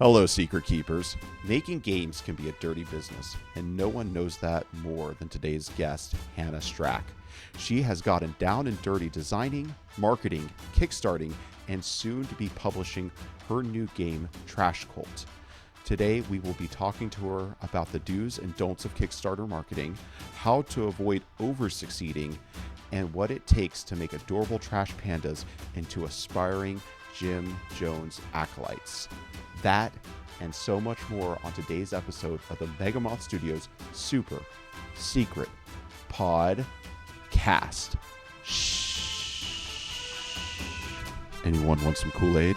Hello, Secret Keepers. Making games can be a dirty business, and no one knows that more than today's guest, Hannah Strack. She has gotten down and dirty designing, marketing, kickstarting, and soon to be publishing her new game, Trash Cult. Today, we will be talking to her about the do's and don'ts of Kickstarter marketing, how to avoid over-succeeding, and what it takes to make adorable trash pandas into aspiring Jim Jones acolytes. That and so much more on today's episode of the Moth Studios Super Secret Podcast. Shh. Anyone want some Kool-Aid?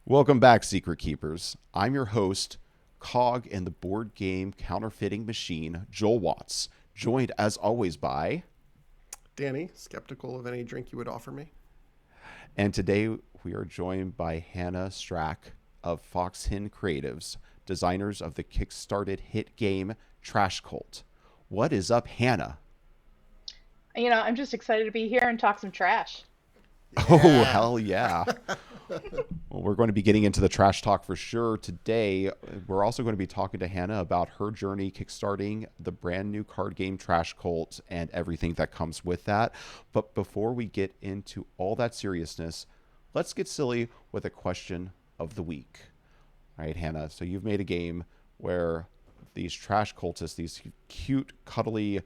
Welcome back, Secret Keepers. I'm your host, Cog in the board game counterfeiting machine, Joel Watts, joined as always by Danny, skeptical of any drink you would offer me. And today we are joined by Hannah Strack of Foxhen Creatives, designers of the Kickstarted hit game Trash Cult. What is up, Hannah? You know, I'm just excited to be here and talk some trash. Yeah. Oh, hell yeah. Well, we're going to be getting into the trash talk for sure today. We're also going to be talking to Hannah about her journey kickstarting the brand new card game Trash Cult and everything that comes with that. But before we get into all that seriousness, let's get silly with a question of the week. All right, Hannah, so you've made a game where these trash cultists, these cute, cuddly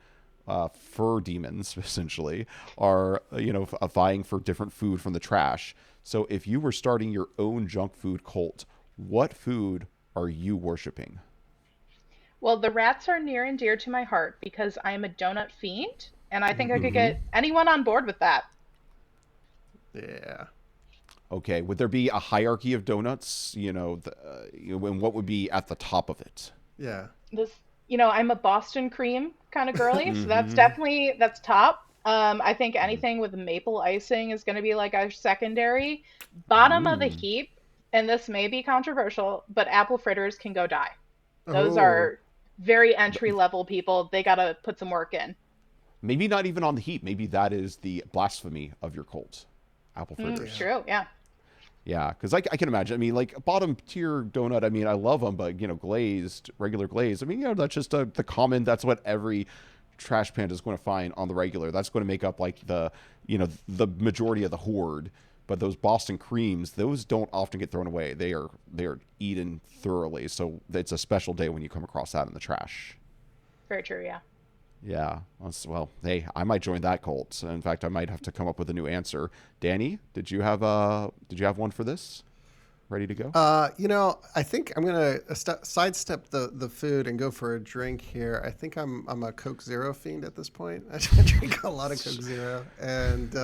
fur demons, essentially, are, vying for different food from the trash. So if you were starting your own junk food cult, what food are you worshiping? Well, the rats are near and dear to my heart because I am a donut fiend, and I think I could get anyone on board with that. Yeah. Okay. Would there be a hierarchy of donuts? And what would be at the top of it? Yeah. I'm a Boston cream kind of girly, so that's top. I think anything with maple icing is going to be like a secondary. Bottom of the heap, and this may be controversial, but apple fritters can go die. Those are very entry-level people. They got to put some work in. Maybe not even on the heap. Maybe that is the blasphemy of your cult. Apple fritters. True, yeah. Yeah, because I can imagine. I mean, like bottom tier donut. I mean, I love them, but glazed, regular glazed. I mean, that's just the common. That's what every trash panda is going to find on the regular. That's going to make up like the majority of the horde. But those Boston creams, those don't often get thrown away. They are eaten thoroughly. So it's a special day when you come across that in the trash. Very true. Yeah. Yeah. Well, hey, I might join that cult. In fact, I might have to come up with a new answer. Danny, did you have one for this? Ready to go? I think I'm gonna sidestep the food and go for a drink here. I think I'm a Coke Zero fiend at this point. I drink a lot of Coke Zero, and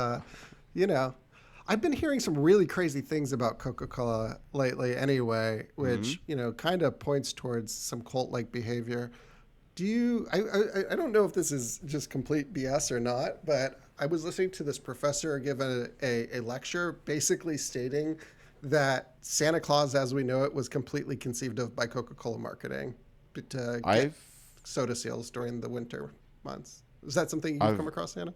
I've been hearing some really crazy things about Coca-Cola lately. Anyway, which kind of points towards some cult-like behavior. I don't know if this is just complete BS or not, but I was listening to this professor give a lecture basically stating that Santa Claus as we know it was completely conceived of by Coca-Cola marketing to get soda sales during the winter months. Is that something you've come across, Santa?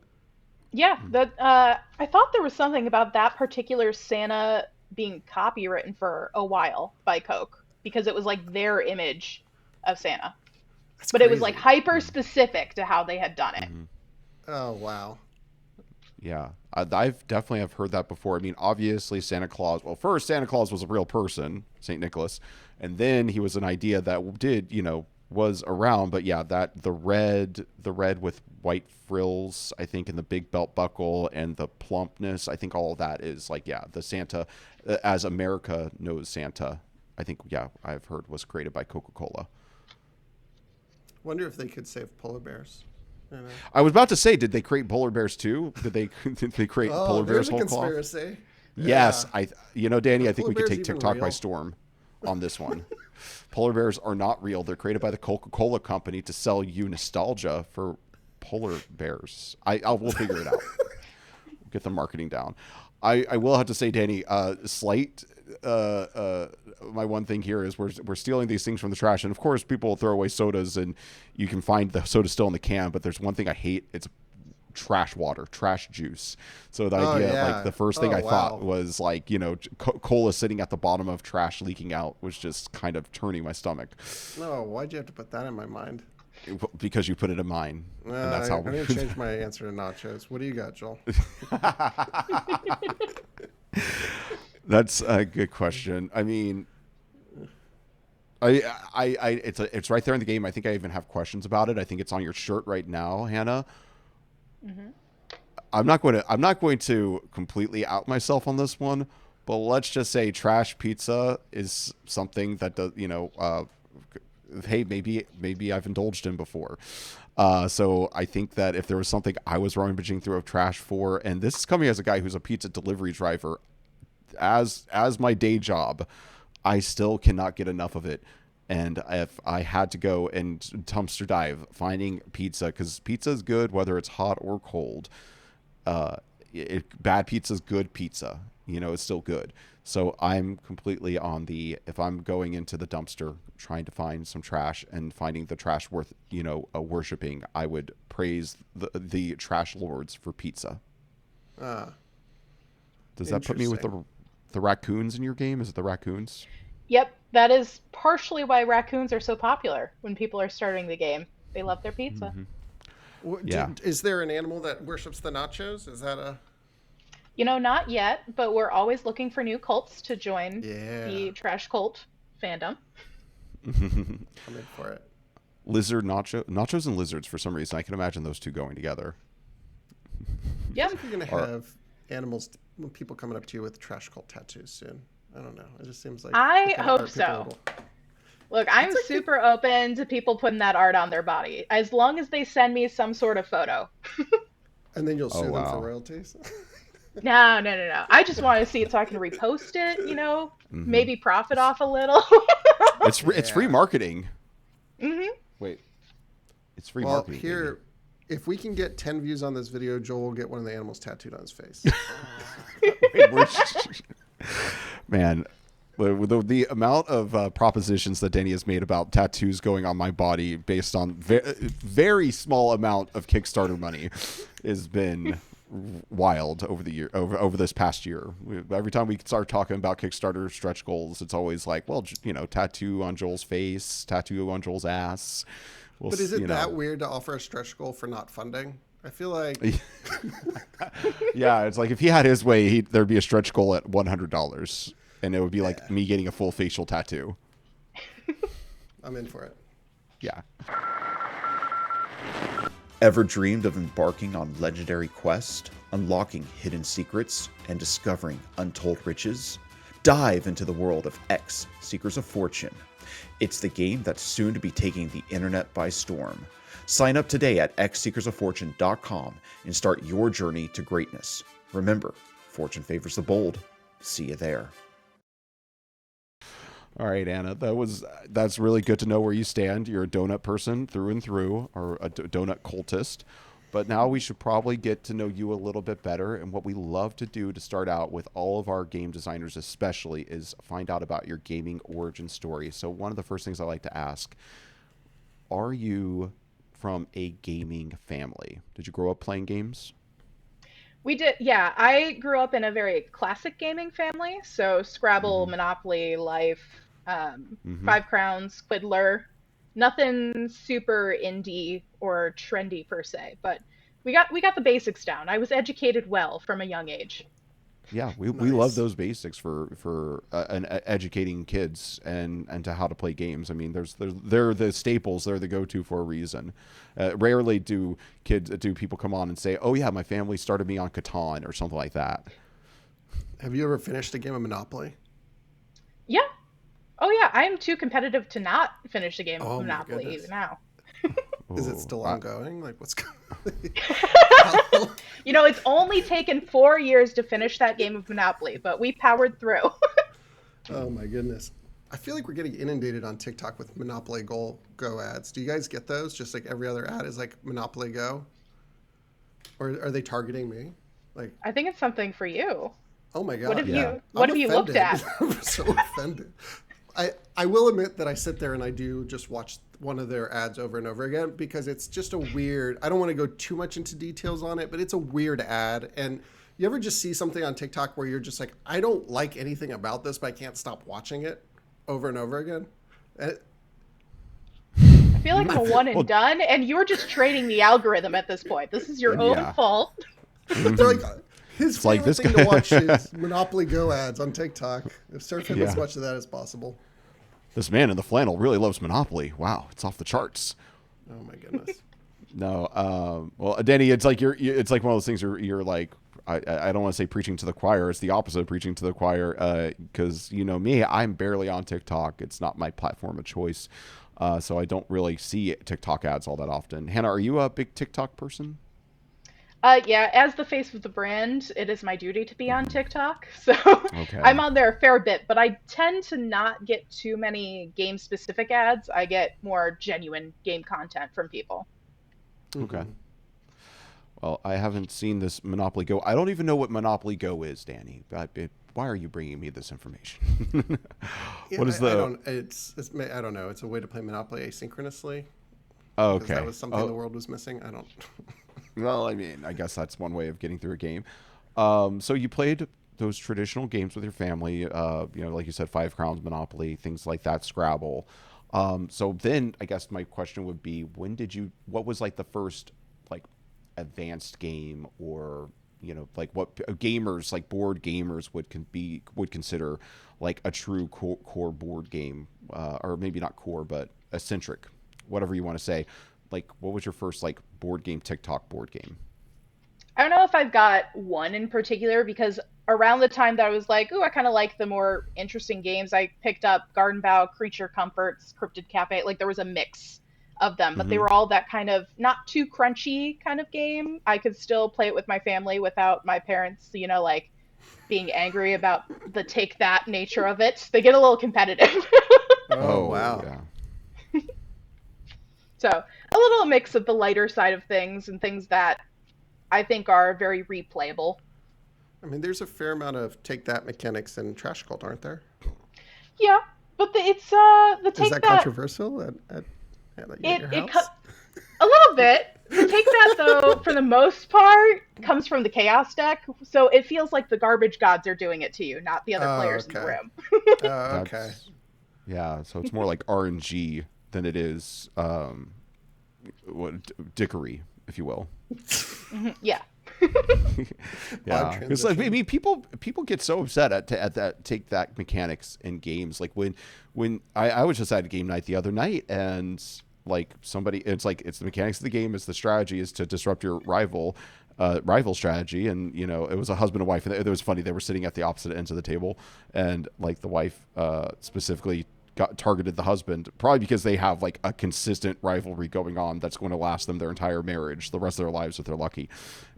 Yeah, I thought there was something about that particular Santa being copywritten for a while by Coke because it was like their image of Santa. That's but crazy. It was like hyper specific to how they had done it. Oh, wow. Yeah, I've definitely have heard that before. I mean, obviously Santa Claus, well, first Santa Claus was a real person, St. Nicholas, and then he was an idea that was around, but yeah, that the red with white frills, I think, and the big belt buckle and the plumpness, I think all of that is like, yeah, the Santa, as America knows Santa, I think, yeah, I've heard was created by Coca-Cola. Wonder if they could save polar bears. I was about to say, did they create polar bears too? Did they create polar bears whole cloth? There's a conspiracy. Yes, Danny, I think we could take even TikTok real? by storm on this one. Polar bears are not real. They're created by the Coca-Cola company to sell you nostalgia for polar bears. We'll figure it out. Get the marketing down. I will have to say, Danny, slight my one thing here is we're stealing these things from the trash, and of course people will throw away sodas and you can find the soda still in the can, but there's one thing I hate. It's trash water, trash juice. So the idea, like the first thing I thought was like, cola sitting at the bottom of trash leaking out was just kind of turning my stomach. No, why'd you have to put that in my mind? Because you put it in mine. And that's how I'm going to change my answer to nachos. What do you got, Joel? That's a good question. I mean, it's right there in the game. I think I even have questions about it. I think it's on your shirt right now, Hannah. Mm-hmm. I'm not going to completely out myself on this one, but let's just say trash pizza is something that does, hey, maybe I've indulged in before. So I think that if there was something I was rummaging through of trash for, and this is coming as a guy who's a pizza delivery driver, as my day job, I still cannot get enough of it. And if I had to go and dumpster dive finding pizza, because pizza is good whether it's hot or cold. Bad pizza is good pizza. It's still good. So I'm completely on if I'm going into the dumpster trying to find some trash and finding the trash worth, worshiping, I would praise the trash lords for pizza. Does that put me with the raccoons in your game? Is it the raccoons? Yep, that is partially why raccoons are so popular when people are starting the game. They love their pizza. Yeah. Is there an animal that worships the nachos? Is that a... Not yet, but we're always looking for new cults to join the trash cult fandom. I'm in for it. Lizard nachos and lizards, for some reason. I can imagine those two going together. Yep. I think you're going to have animals, people coming up to you with trash cult tattoos soon. I don't know. It just seems like... I hope so. Look, I'm super open to people putting that art on their body, as long as they send me some sort of photo. And then you'll sue them for royalties? No. I just want to see it so I can repost it, maybe profit off a little. It's free marketing. Mm-hmm. Wait. It's free marketing. Well, here, if we can get 10 views on this video, Joel will get one of the animals tattooed on his face. Man, the amount of propositions that Denny has made about tattoos going on my body based on very small amount of Kickstarter money has been wild over this past year. Every time we start talking about Kickstarter stretch goals, it's always like, well, tattoo on Joel's face, tattoo on Joel's ass. But is it that weird to offer a stretch goal for not funding? I feel like... Yeah, it's like if he had his way, there'd be a stretch goal at $100. And it would be like me getting a full facial tattoo. I'm in for it. Yeah. Ever dreamed of embarking on legendary quests, unlocking hidden secrets, and discovering untold riches? Dive into the world of X, Seekers of Fortune. It's the game that's soon to be taking the internet by storm. Sign up today at xseekersoffortune.com and start your journey to greatness. Remember, fortune favors the bold. See you there. All right, Anna, that's really good to know where you stand. You're a donut person through and through, or a donut cultist. But now we should probably get to know you a little bit better. And what we love to do to start out with all of our game designers especially is find out about your gaming origin story. So one of the first things I like to ask, are you from a gaming family? Did you grow up playing games? We did, yeah. I grew up in a very classic gaming family. So Scrabble, Monopoly, Life, Five Crowns, Quiddler. Nothing super indie or trendy per se, but we got the basics down. I was educated well from a young age. Yeah, we love those basics for educating kids and to how to play games. I mean, they're the staples. They're the go-to for a reason. Rarely do people come on and say, "Oh yeah, my family started me on Catan" or something like that. Have you ever finished a game of Monopoly? Yeah. Oh yeah, I am too competitive to not finish a game of Monopoly even now. Is it still ongoing? Like, what's going on? It's only taken 4 years to finish that game of Monopoly, but we powered through. Oh my goodness. I feel like we're getting inundated on TikTok with Monopoly Go ads. Do you guys get those? Just like every other ad is like Monopoly Go? Or are they targeting me? Like, I think it's something for you. Oh my God. What have you looked at? I'm so offended. I will admit that I sit there and I do just watch one of their ads over and over again because it's just a weird. I don't want to go too much into details on it, but it's a weird ad. And you ever just see something on TikTok where you're just like, I don't like anything about this, but I can't stop watching it over and over again. And I feel like I'm a one and done, and you're just trading the algorithm at this point. This is your own Yeah. fault. they're like, his It's like favorite this thing guy- to watch is Monopoly Go ads on TikTok. Serve him as Yeah. much of that as possible. This man in the flannel really loves Monopoly. Wow, it's off the charts. Oh my goodness. No, well, Danny, it's like it's like one of those things you're like, I don't want to say preaching to the choir. It's the opposite of preaching to the choir, because you know me, I'm barely on TikTok. It's not my platform of choice, so I don't really see TikTok ads all that often. Hannah, are you a big TikTok person? Yeah, as the face of the brand, it is my duty to be on TikTok. So Okay. I'm on there a fair bit, but I tend to not get too many game specific ads. I get more genuine game content from people. Okay. Well, I haven't seen this Monopoly Go. I don't even know what Monopoly Go is, Danny. Why are you bringing me this information? Yeah, What is I the? don't, it's I don't know. It's a way to play Monopoly asynchronously. Oh, Because okay. that was something the world was missing. I don't. Well, I mean, I guess that's one way of getting through a game. So you played those traditional games with your family, like you said, Five Crowns, Monopoly, things like that, Scrabble. So then I guess my question would be, what was like the first like advanced game, or, like what gamers, like board gamers would consider like a true core board game, or maybe not core, but eccentric, whatever you want to say. Like, what was your first like board game, TikTok board game? I don't know if I've got one in particular because around the time that I was like, ooh, I kind of like the more interesting games, I picked up Garden Bow, Creature Comforts, Cryptid Cafe. Like there was a mix of them, but they Mm-hmm. were all that kind of not too crunchy kind of game. I could still play it with my family without my parents, like being angry about the take that nature of it. They get a little competitive. Oh Oh, wow. yeah. So a little mix of the lighter side of things and things that I think are very replayable. I mean, there's a fair amount of take that mechanics in Trash Cult, aren't there? Yeah, but it's the Is take that that controversial at it your it house? a little bit. The take that though, for the most part, comes from the chaos deck, so it feels like the garbage gods are doing it to you, not the other Oh, players in the okay. room. Oh, okay. That's yeah. So it's more like RNG than it is dickery, if you will. Yeah. Yeah, Odd because I transition. mean, people get so upset at that take that mechanics in games. Like when I was just at a game night the other night, and like somebody, it's like it's the mechanics of the game, it's the strategy is to disrupt your rival strategy, and it was a husband and wife, and it was funny, they were sitting at the opposite ends of the table, and like the wife specifically got targeted the husband, probably because they have like a consistent rivalry going on that's going to last them their entire marriage, the rest of their lives if they're lucky.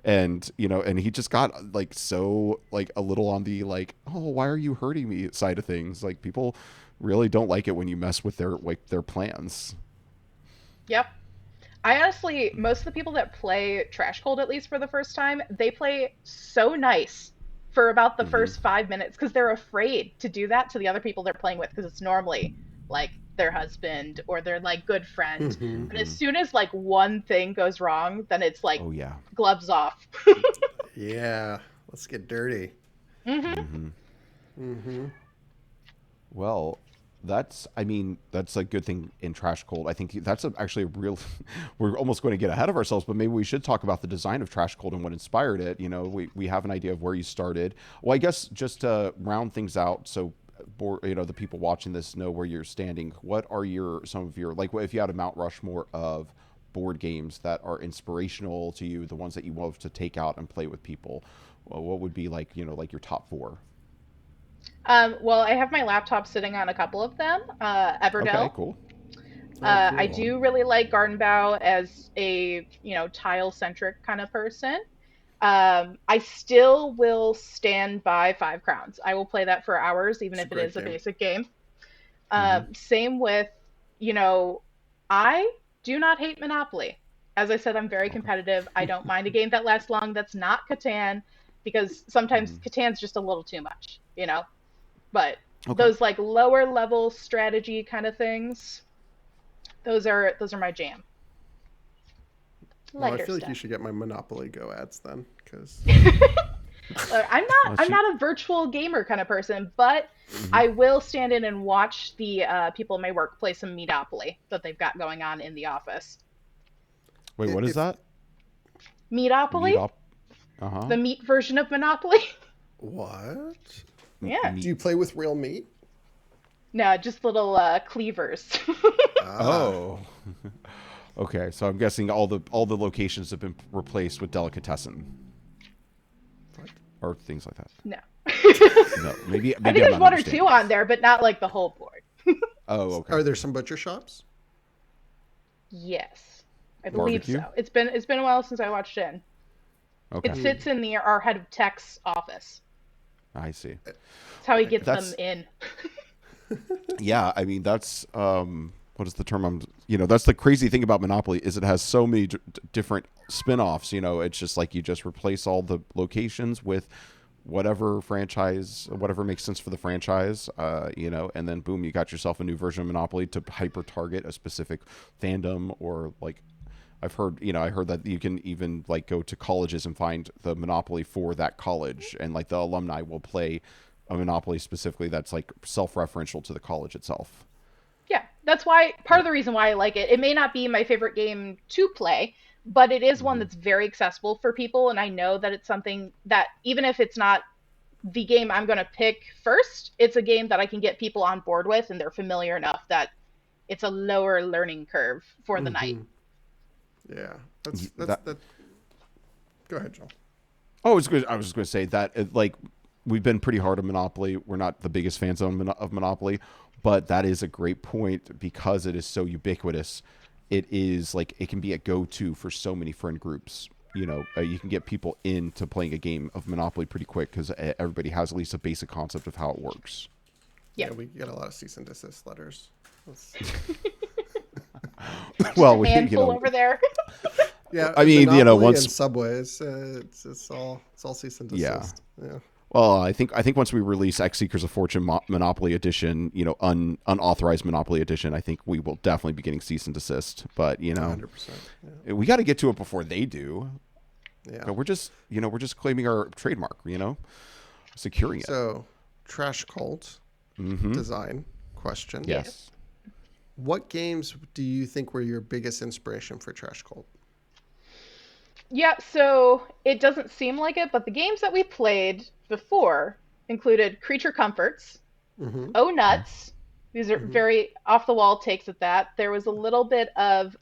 And and he just got like so like a little on the like, oh, why are you hurting me side of things. Like people really don't like it when you mess with their plans. Yep. I honestly, most of the people that play Trash Cold, at least for the first time, they play so nice for about the Hmm. first 5 minutes because they're afraid to do that to the other people they're playing with because it's normally like their husband or their like good friend. Hmm. But as Hmm. soon as like one thing goes wrong, then it's like Oh yeah. gloves off. Yeah. Let's get dirty. Hmm. Hmm. Mm-hmm. Well, I mean, that's a good thing in Trash Cold. I think that's actually a real, we're almost going to get ahead of ourselves, but maybe we should talk about the design of Trash Cold and what inspired it. We have an idea of where you started. Well, I guess just to round things out, so, the people watching this know where you're standing. What are some of your, like, if you had a Mount Rushmore of board games that are inspirational to you, the ones that you love to take out and play with people, well, what would be like, like your top four? Well, I have my laptop sitting on a couple of them. Okay, Everdell. cool. Oh, I cool. do really like Garden Bow as a, tile centric kind of person. I still will stand by Five Crowns. I will play that for hours, even It's a if it great is a game. basic game. Hmm. Same with, you know, I do not hate Monopoly. As I said, I'm very competitive. I don't mind a game that lasts long that's not Catan, because sometimes Hmm. Catan's just a little too much. But Okay. Those like lower level strategy kind of things, those are my jam. Well, I Lighter feel like you stuff. should get my Monopoly Go ads then, because Look, Well, I'm not a virtual gamer kind of person, but mhm. I will stand in and watch the people in my work play some Meatopoly that they've got going on in the office. Wait, what is if that? Meet Meatopoly, up. Uh huh. the meat version of Monopoly. what? Yeah. Do Meet. you play with real meat? No, just little cleavers. Ah, Oh. Okay, so I'm guessing all the locations have been replaced with delicatessen what? or things like that. No. No, maybe I maybe think I'm there's not one or two understanding. on there, but not like the whole board. Oh, okay. Are there some butcher shops? Yes, I believe Barbecue. so. It's been a while since I watched in. It Okay, Mm. sits in the our head of tech's office. I see. That's how he gets them That's in. yeah. I mean, that's what is the term? That's the crazy thing about Monopoly is it has so many different spin-offs. It's just like you just replace all the locations with whatever franchise, whatever makes sense for the franchise, and then boom, you got yourself a new version of Monopoly to hyper target a specific fandom or like I heard that you can even like go to colleges and find the Monopoly for that college, and like the alumni will play a Monopoly specifically that's like self-referential to the college itself. Yeah, that's why part Yeah. of the reason why I like it. It may not be my favorite game to play, but it is one Hmm. that's very accessible for people, and I know that it's something that even if it's not the game I'm going to pick first, it's a game that I can get people on board with, and they're familiar enough that it's a lower learning curve for the night. Mm-hmm. Yeah, that's That that. Go ahead, Joel. I was just going to say that like we've been pretty hard on Monopoly. We're not the biggest fans of Monopoly, but that is a great point because it is so ubiquitous. It is like it can be a go-to for so many friend groups. You can get people into playing a game of Monopoly pretty quick because everybody has at least a basic concept of how it works. Yeah, Yep. we get a lot of cease and desist letters. That's, Just a Well, handful over there. yeah, I mean, Monopoly and once Subways. It's all cease and yeah. desist. Yeah. Well, I think once we release X Seekers of Fortune Monopoly Edition, unauthorized Monopoly Edition, I think we will definitely be getting cease and desist. But 100%. Yeah. we got to get to it before they do. Yeah. We're just claiming our trademark. Securing it. So, Trash Cult Mm-hmm. design question. Yes. What games do you think were your biggest inspiration for Trash Cult? Yeah, so it doesn't seem like it, but the games that we played before included Creature Comforts, Mm-hmm. Oh Okay. Nuts. These are Mm-hmm. very off the wall takes at that. There was a little bit of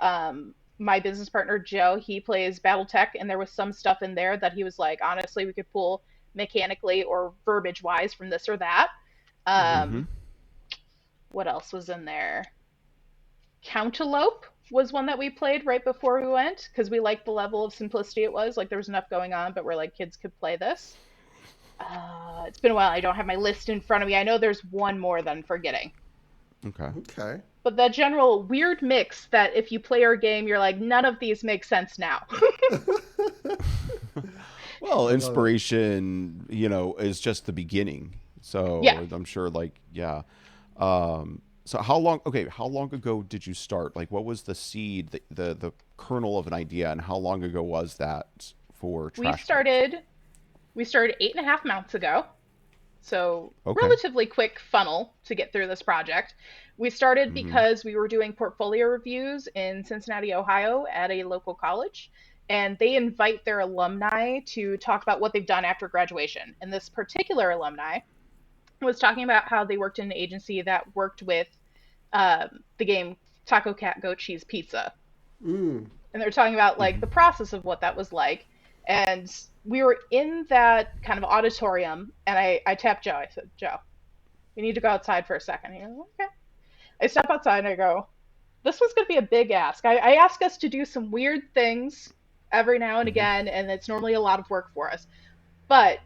my business partner Joe. He plays BattleTech, and there was some stuff in there that he was like, honestly, we could pull mechanically or verbiage wise from this or that. Mm-hmm. Mm-hmm. Um, what else was in there? Counterlope was one that we played right before we went because we liked the level of simplicity it was. Like there was enough going on, but we're like kids could play this. It's been a while. I don't have my list in front of me. I know there's one more than forgetting. Okay. Okay. But that general weird mix that if you play our game, you're like, none of these make sense now. Well, I love it. inspiration, is just the beginning. Yeah. So I'm sure, like, yeah. So how long? Okay, how long ago did you start? Like, what was the seed, the kernel of an idea, and how long ago was that for We Trash Cult? started we started 8.5 months ago. So Okay. relatively quick funnel to get through this project. We started Mm-hmm. because we were doing portfolio reviews in Cincinnati, Ohio at a local college, and they invite their alumni to talk about what they've done after graduation. And this particular alumni was talking about how they worked in an agency that worked with the game Taco Cat Goat Cheese Pizza, Mm. and they're talking about like Mm-hmm. the process of what that was like. And we were in that kind of auditorium, and I tapped Joe. I said, Joe, we need to go outside for a second. He goes, okay. I step outside and I go, this was going to be a big ask. I ask us to do some weird things every now and Mm-hmm. again, and it's normally a lot of work for us. But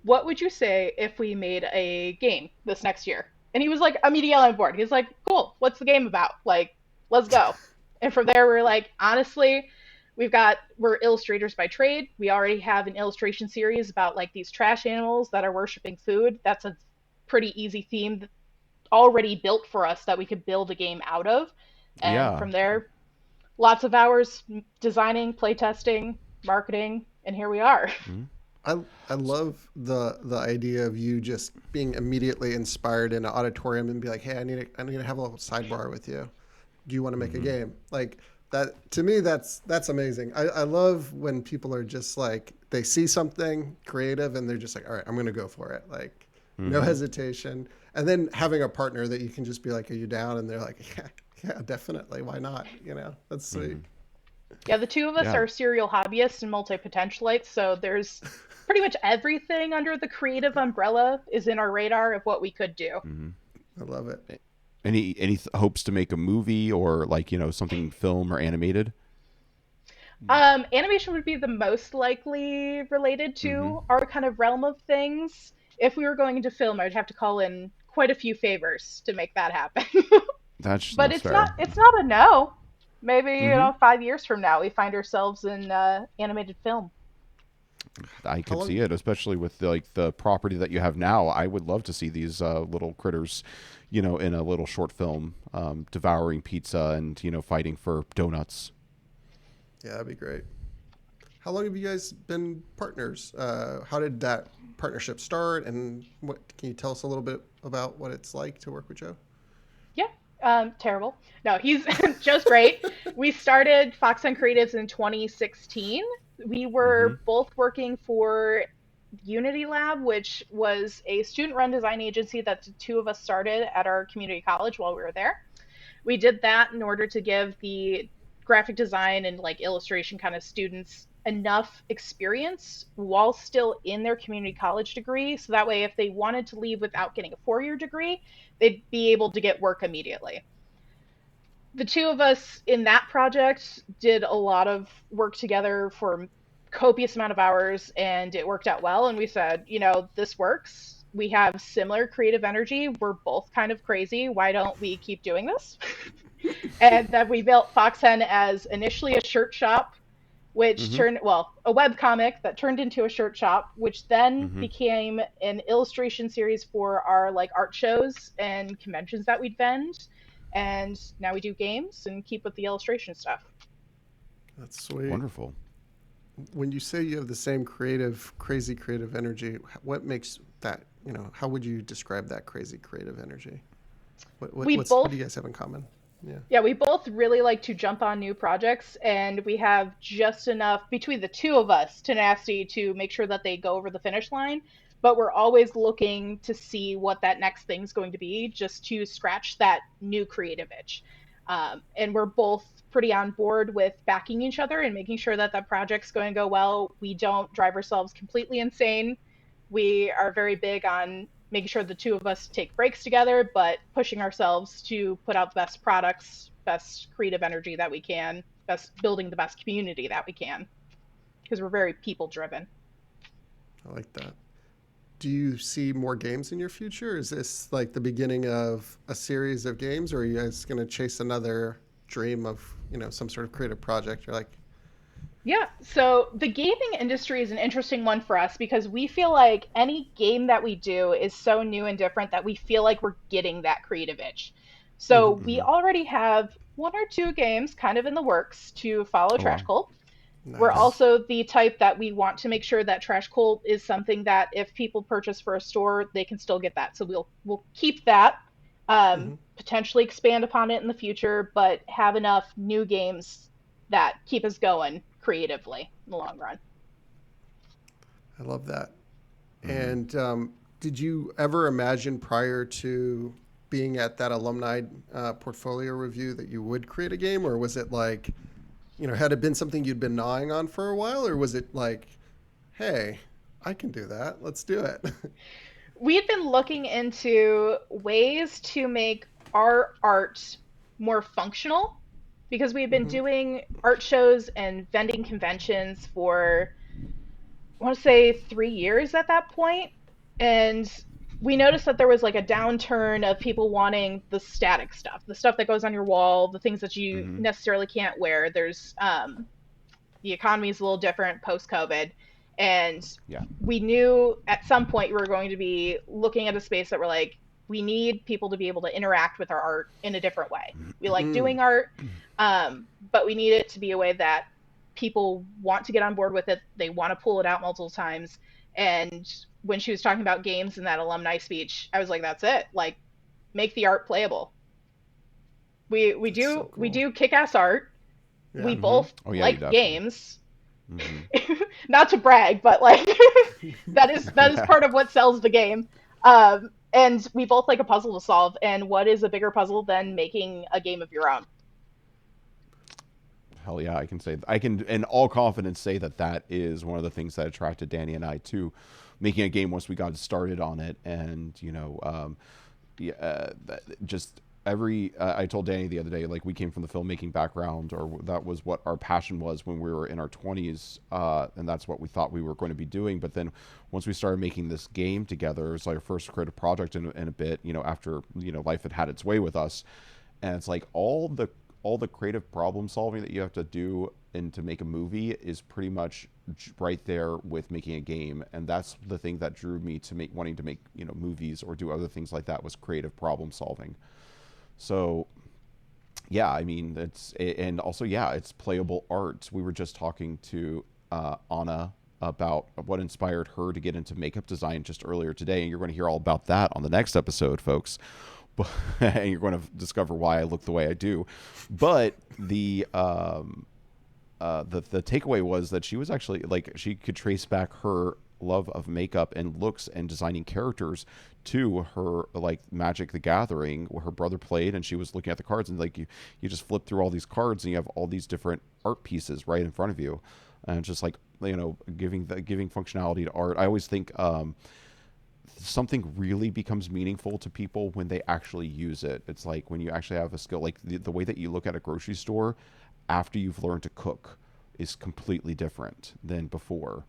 what would you say if we made a game this next year? And he was like immediately on board. He's like, cool, what's the game about? Like, let's go. And from there, we're like, honestly, we're illustrators by trade. We already have an illustration series about like these trash animals that are worshiping food. That's a pretty easy theme already built for us that we could build a game out of. And Yeah. from there, lots of hours designing, playtesting, marketing, and here we are. Mhm. I I love the idea of you just being immediately inspired in an auditorium and be like, hey, I need to have a little sidebar with you. Do you want to make a Mhm. game? Like that to me, that's amazing. I love when people are just like they see something creative and they're just like, all right, I'm gonna go for it. Like no Mhm. hesitation. And then having a partner that you can just be like, are you down? And they're like, yeah, yeah, definitely. Why not? You know, that's sweet. Mhm. Yeah, the two of us Yeah. are serial hobbyists and multi-potentialites, so there's pretty much everything under the creative umbrella is in our radar of what we could do. Mhm. I love it. Any hopes to make a movie or like, something film or animated? Animation would be the most likely related Mhm. to our kind of realm of things. If we were going into film, I'd have to call in quite a few favors to make that happen. But That's fair. it's not a no. Maybe, Mhm. 5 years from now we find ourselves in animated film. I How could see long? it, especially with the property that you have now. I would love to see these little critters, in a little short film, devouring pizza and fighting for donuts. Yeah, that'd be great. How long have you guys been partners? How did that partnership start? And what can you tell us a little bit about what it's like to work with Joe? Yeah, terrible. No, he's just great. We started Foxhen Creatives in 2016. We Mm-hmm. were both working for Unity Lab, which was a student-run design agency that the two of us started at our community college while we were there. We did that in order to give the graphic design and like illustration kind of students enough experience while still in their community college degree. So that way, if they wanted to leave without getting a 4 year degree, they'd be able to get work immediately. The two of us in that project did a lot of work together for copious amount of hours and it worked out well and we said, this works. We have similar creative energy. We're both kind of crazy. Why don't we keep doing this? And then we built Foxhen as initially a shirt shop, which Mm-hmm. turned, well, a web comic that turned into a shirt shop, which then Mm-hmm. became an illustration series for our like art shows and conventions that we'd vend. And now we do games and keep with the illustration stuff. That's sweet. Wonderful. When you say you have the same crazy creative energy, what makes that, how would you describe that crazy creative energy? We What both do you guys have in common? Yeah. Yeah, we both really like to jump on new projects, and we have just enough between the two of us tenacity to make sure that they go over the finish line. But we're always looking to see what that next thing's going to be, just to scratch that new creative itch. And we're both pretty on board with backing each other and making sure that that project's going to go well. We don't drive ourselves completely insane. We are very big on making sure the two of us take breaks together, but pushing ourselves to put out the best products, best creative energy that we can, best building the best community that we can, because we're very people driven. I like that. Do you see more games in your future? Is this like the beginning of a series of games, or are you guys going to chase another dream of, some sort of creative project? You're like, Yeah, so the gaming industry is an interesting one for us because we feel like any game that we do is so new and different that we feel like we're getting that creative itch. So mm-hmm, we Mm-hmm. already have one or two games kind of in the works to follow Oh Trash wow. Cult. We're Okay. nice. also the type that we want to make sure that Trash Cult is something that if people purchase for a store, they can still get that. So we'll keep that, Mm-hmm. potentially expand upon it in the future, but have enough new games that keep us going creatively in the long run. I love that. Mm-hmm. And did you ever imagine prior to being at that alumni portfolio review that you would create a game, or was it like, had it been something you'd been gnawing on for a while, or was it like, hey, I can do that. Let's do it. We had been looking into ways to make our art more functional because we had been hmm doing art shows and vending conventions for I want to say 3 years at that point, and we noticed that there was like a downturn of people wanting the static stuff, the stuff that goes on your wall, the things that you Mm-hmm. necessarily can't wear. There's the economy is a little different post COVID, And Yeah. we knew at some point we were going to be looking at a space that we're like, we need people to be able to interact with our art in a different way. We like Mm. doing art, but we need it to be a way that people want to get on board with it. They want to pull it out multiple times. And when she was talking about games in that alumni speech, I was like, that's it. Like, make the art playable. We That's so do we cool. do kick ass art. We Yeah. both Oh yeah, you like definitely. games. Hmm. Not to brag, but like that is part of what sells the game. And we both like a puzzle to solve. And what is a bigger puzzle than making a game of your own? Hell yeah, I can in all confidence say that that is one of the things that attracted Danny and I to making a game once we got started on it. And yeah, just every I told Danny the other day, like we came from the filmmaking background, or that was what our passion was when we were in our 20s, and that's what we thought we were going to be doing. But then once we started making this game together, it was like our first creative project in a bit, after life had had its way with us, and it's like all the creative problem solving that you have to do and to make a movie is pretty much right there with making a game. And that's the thing that drew me to wanting to make movies or do other things like that, was creative problem solving. So yeah, I mean, and also, yeah, it's playable art. We were just talking to Anna about what inspired her to get into makeup design just earlier today, and you're going to hear all about that on the next episode, folks. And you're going to discover why I look the way I do. But the takeaway was that she was actually, like, she could trace back her love of makeup and looks and designing characters to her, like, Magic the Gathering, where her brother played, and she was looking at the cards, and like you just flip through all these cards and you have all these different art pieces right in front of you, and just like, giving functionality to art. I always think something really becomes meaningful to people when they actually use it. It's like when you actually have a skill, like the way that you look at a grocery store after you've learned to cook is completely different than before.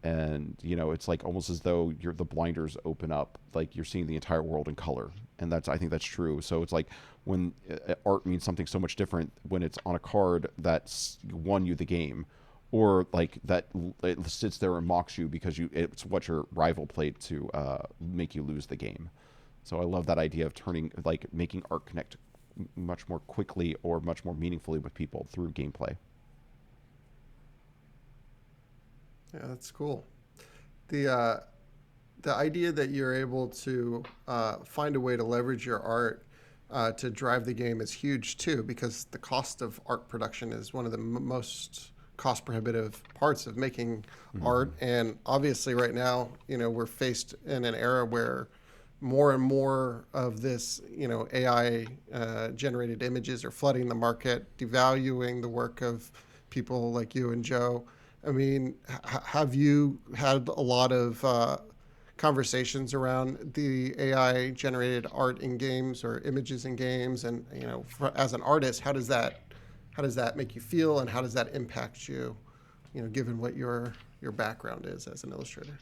And it's like almost as though the blinders open up, like you're seeing the entire world in color. And I think that's true. So it's like when art means something so much different when it's on a card that's won you the game, or like that it sits there and mocks you because it's what your rival played to make you lose the game. So I love that idea of making art connect much more quickly or much more meaningfully with people through gameplay. Yeah, that's cool. The the idea that you're able to find a way to leverage your art to drive the game is huge too, because the cost of art production is one of the most cost prohibitive parts of making art. And obviously, right now, we're faced in an era where more and more of this, AI generated images are flooding the market, devaluing the work of people like you and Joe. I mean, have you had a lot of conversations around the AI generated art in games or images in games? And as an artist, how does that make you feel, and how does that impact you? Given what your background is as an illustrator.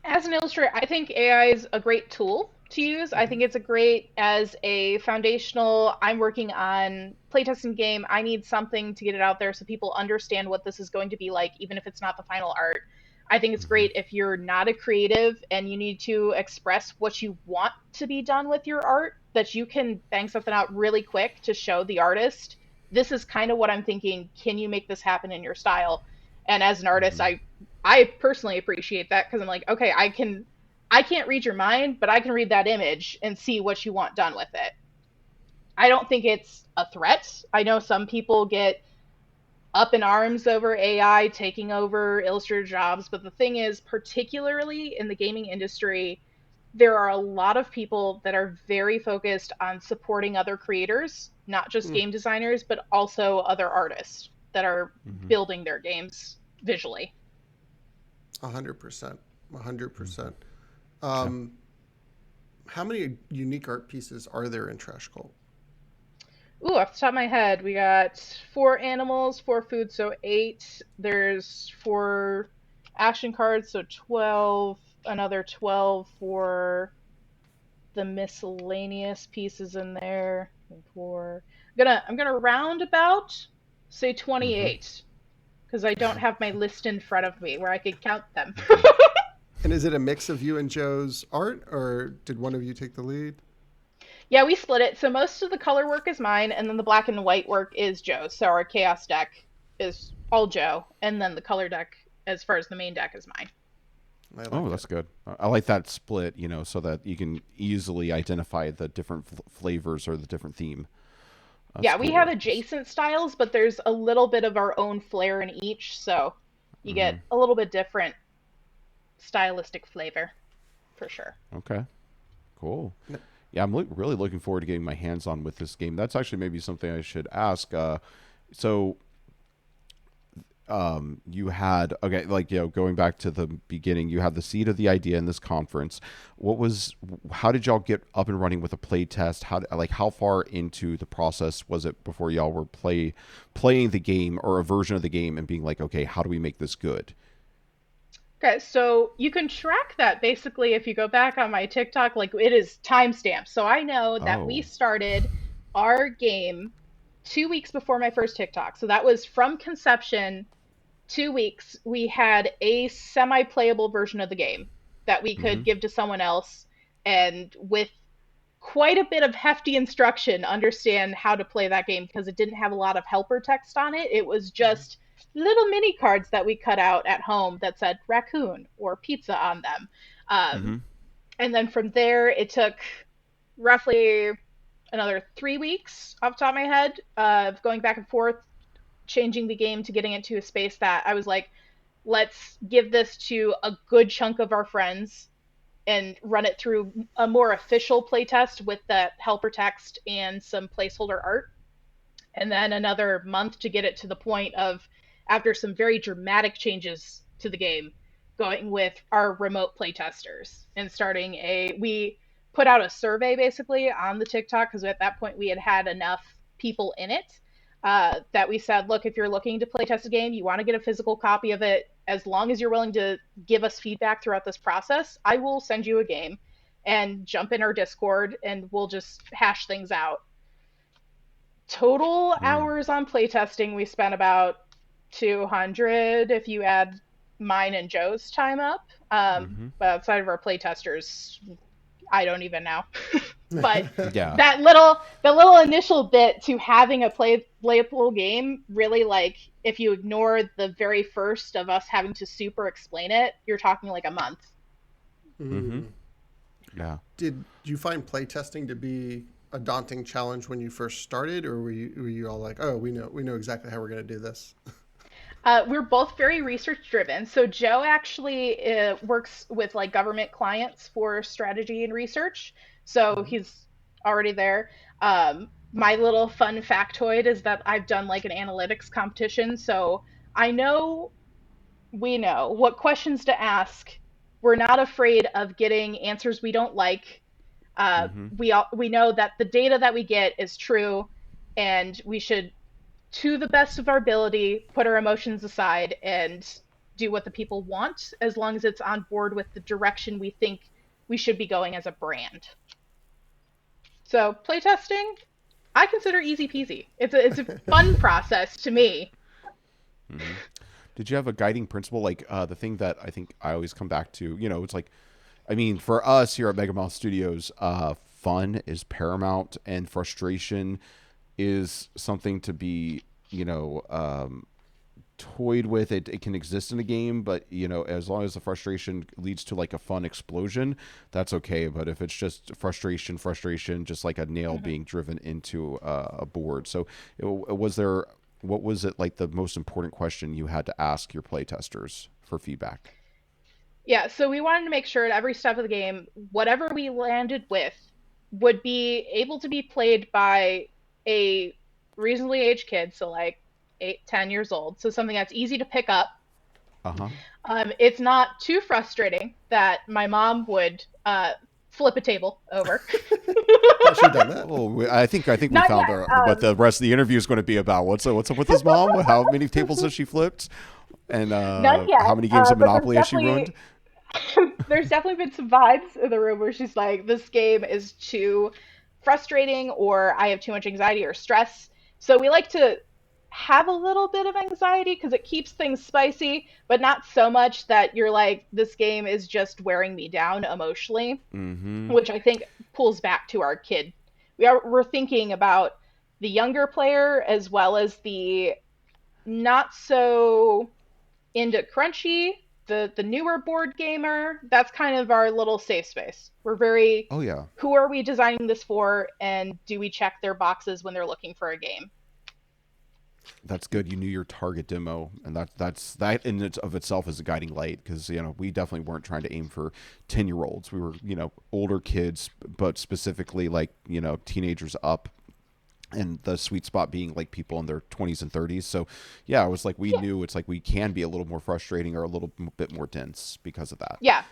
As an illustrator, I think AI is a great tool to use. I think it's a great as a foundational. I'm working on playtesting game. I need something to get it out there so people understand what this is going to be like, even if it's not the final art. I think it's Mm-hmm. great if you're not a creative and you need to express what you want to be done with your art, that you can bang something out really quick to show the artist, this is kind of what I'm thinking. Can you make this happen in your style? And as an artist, Mm-hmm. I personally appreciate that because I'm like, okay, I can't read your mind, but I can read that image and see what you want done with it. I don't think it's a threat. I know some people get up in arms over AI taking over illustrator jobs, but the thing is, particularly in the gaming industry, there are a lot of people that are very focused on supporting other creators, not just Mm, game designers, but also other artists that are Mm-hmm. building their games visually. 100%. Mm-hmm. 100%. Yeah. Um, how many unique art pieces are there in Trash Cult? Ooh, off the top of my head, we got four animals, four food, so eight. There's four action cards, so 12. Another 12 for the miscellaneous pieces in there. Four. I'm gonna round about say Mm-hmm. 28. because I don't have my list in front of me where I could count them. And is it a mix of you and Joe's art, or did one of you take the lead? Yeah, we split it. So most of the color work is mine, and then the black and white work is Joe's. So our chaos deck is all Joe, and then the color deck, as far as the main deck, is mine. I like Oh, it. that's good. I like that split, so that you can easily identify the different flavors or the different theme. That's Yeah, we have cool. adjacent styles, but there's a little bit of our own flair in each, so you get Hmm. a little bit different stylistic flavor for sure. Okay, cool. N- Yeah, I'm really looking forward to getting my hands on with this game. That's actually maybe something I should ask. So you had, okay, like, going back to the beginning, you had the seed of the idea in this conference. How did y'all get up and running with a play test? How far into the process was it before y'all were playing the game or a version of the game and being like, okay, how do we make this good? Okay, so you can track that basically if you go back on my TikTok, like it is timestamped. So I know that we Oh. started our game 2 weeks before my first TikTok. So that was from conception 2 weeks. We had a semi playable version of the game that we Mm-hmm. could give to someone else, and with quite a bit of hefty instruction, understand how to play that game because it didn't have a lot of helper text on it. It was Mhm. just little mini cards that we cut out at home that said raccoon or pizza on them. Mm-hmm. And then from there, it took roughly another 3 weeks off the top of my head of going back and forth, changing the game to getting it to a space that I was like, let's give this to a good chunk of our friends and run it through a more official playtest with that helper text and some placeholder art. And then another month to get it to the point of, after some very dramatic changes to the game, going with our remote playtesters and we put out a survey basically on the TikTok because at that point we had had enough people in it that we said, look, if you're looking to playtest a game, you want to get a physical copy of it. As long as you're willing to give us feedback throughout this process, I will send you a game and jump in our Discord and we'll just hash things out. Total Mm. hours on playtesting, we spent about 200 if you add mine and Joe's time up. Mm-hmm. But outside of our playtesters, I don't even know. But Yeah. the little initial bit to having a playable game, really, like, if you ignore the very first of us having to super explain it, you're talking like a month. Mm-hmm. Mm. Yeah. Did you find playtesting to be a daunting challenge when you first started, or were you all like, oh, we know exactly how we're going to do this? We're both very research driven. So Joe actually works with like government clients for strategy and research. So Mhm. he's already there. My little fun factoid is that I've done like an analytics competition. So I know we know what questions to ask. We're not afraid of getting answers we don't like. Mm-hmm. We know that the data that we get is true, and we should, to the best of our ability, put our emotions aside and do what the people want, as long as it's on board with the direction we think we should be going as a brand. So playtesting, I consider easy peasy. It's a fun process to me. Mm-hmm. Did you have a guiding principle, like the thing that I think I always come back to? It's like, I mean, for us here at Megamouth Studios, fun is paramount, and frustration is something to be, you know, um, toyed with. It can exist in a game, but as long as the frustration leads to like a fun explosion, that's okay. But if it's just frustration, just like a nail Mhm. being driven into a board. So, was there? What was it like the most important question you had to ask your playtesters for feedback? Yeah, so we wanted to make sure at every step of the game, whatever we landed with would be able to be played by a reasonably aged kid, so like 8, 10 years old. So something that's easy to pick up. Uh huh. It's not too frustrating that my mom would flip a table over. Has she done that? Oh, I think we Not found yet. our, what the rest of the interview is going to be about. What's up with his mom? How many tables has she flipped? And None how yet. many games of But there's Monopoly has she ruined? definitely there's definitely been some vibes in the room where she's like, this game is too frustrating, or I have too much anxiety or stress. So we like to have a little bit of anxiety because it keeps things spicy, but not so much that you're like, this game is just wearing me down emotionally, Mm-hmm. which I think pulls back to our kid. We're thinking about the younger player as well as the not so into crunchy, the newer board gamer. That's kind of our little safe space. We're very, Oh yeah. who are we designing this for, and do we check their boxes when they're looking for a game? That's good. You knew your target demo, and that in it of itself is a guiding light, because we definitely weren't trying to aim for 10-year-olds. We were older kids, but specifically like teenagers up, and the sweet spot being like people in their 20s and 30s. So yeah, it was like we Yeah. knew it's like we can be a little more frustrating or a little bit more dense because of that. Yeah.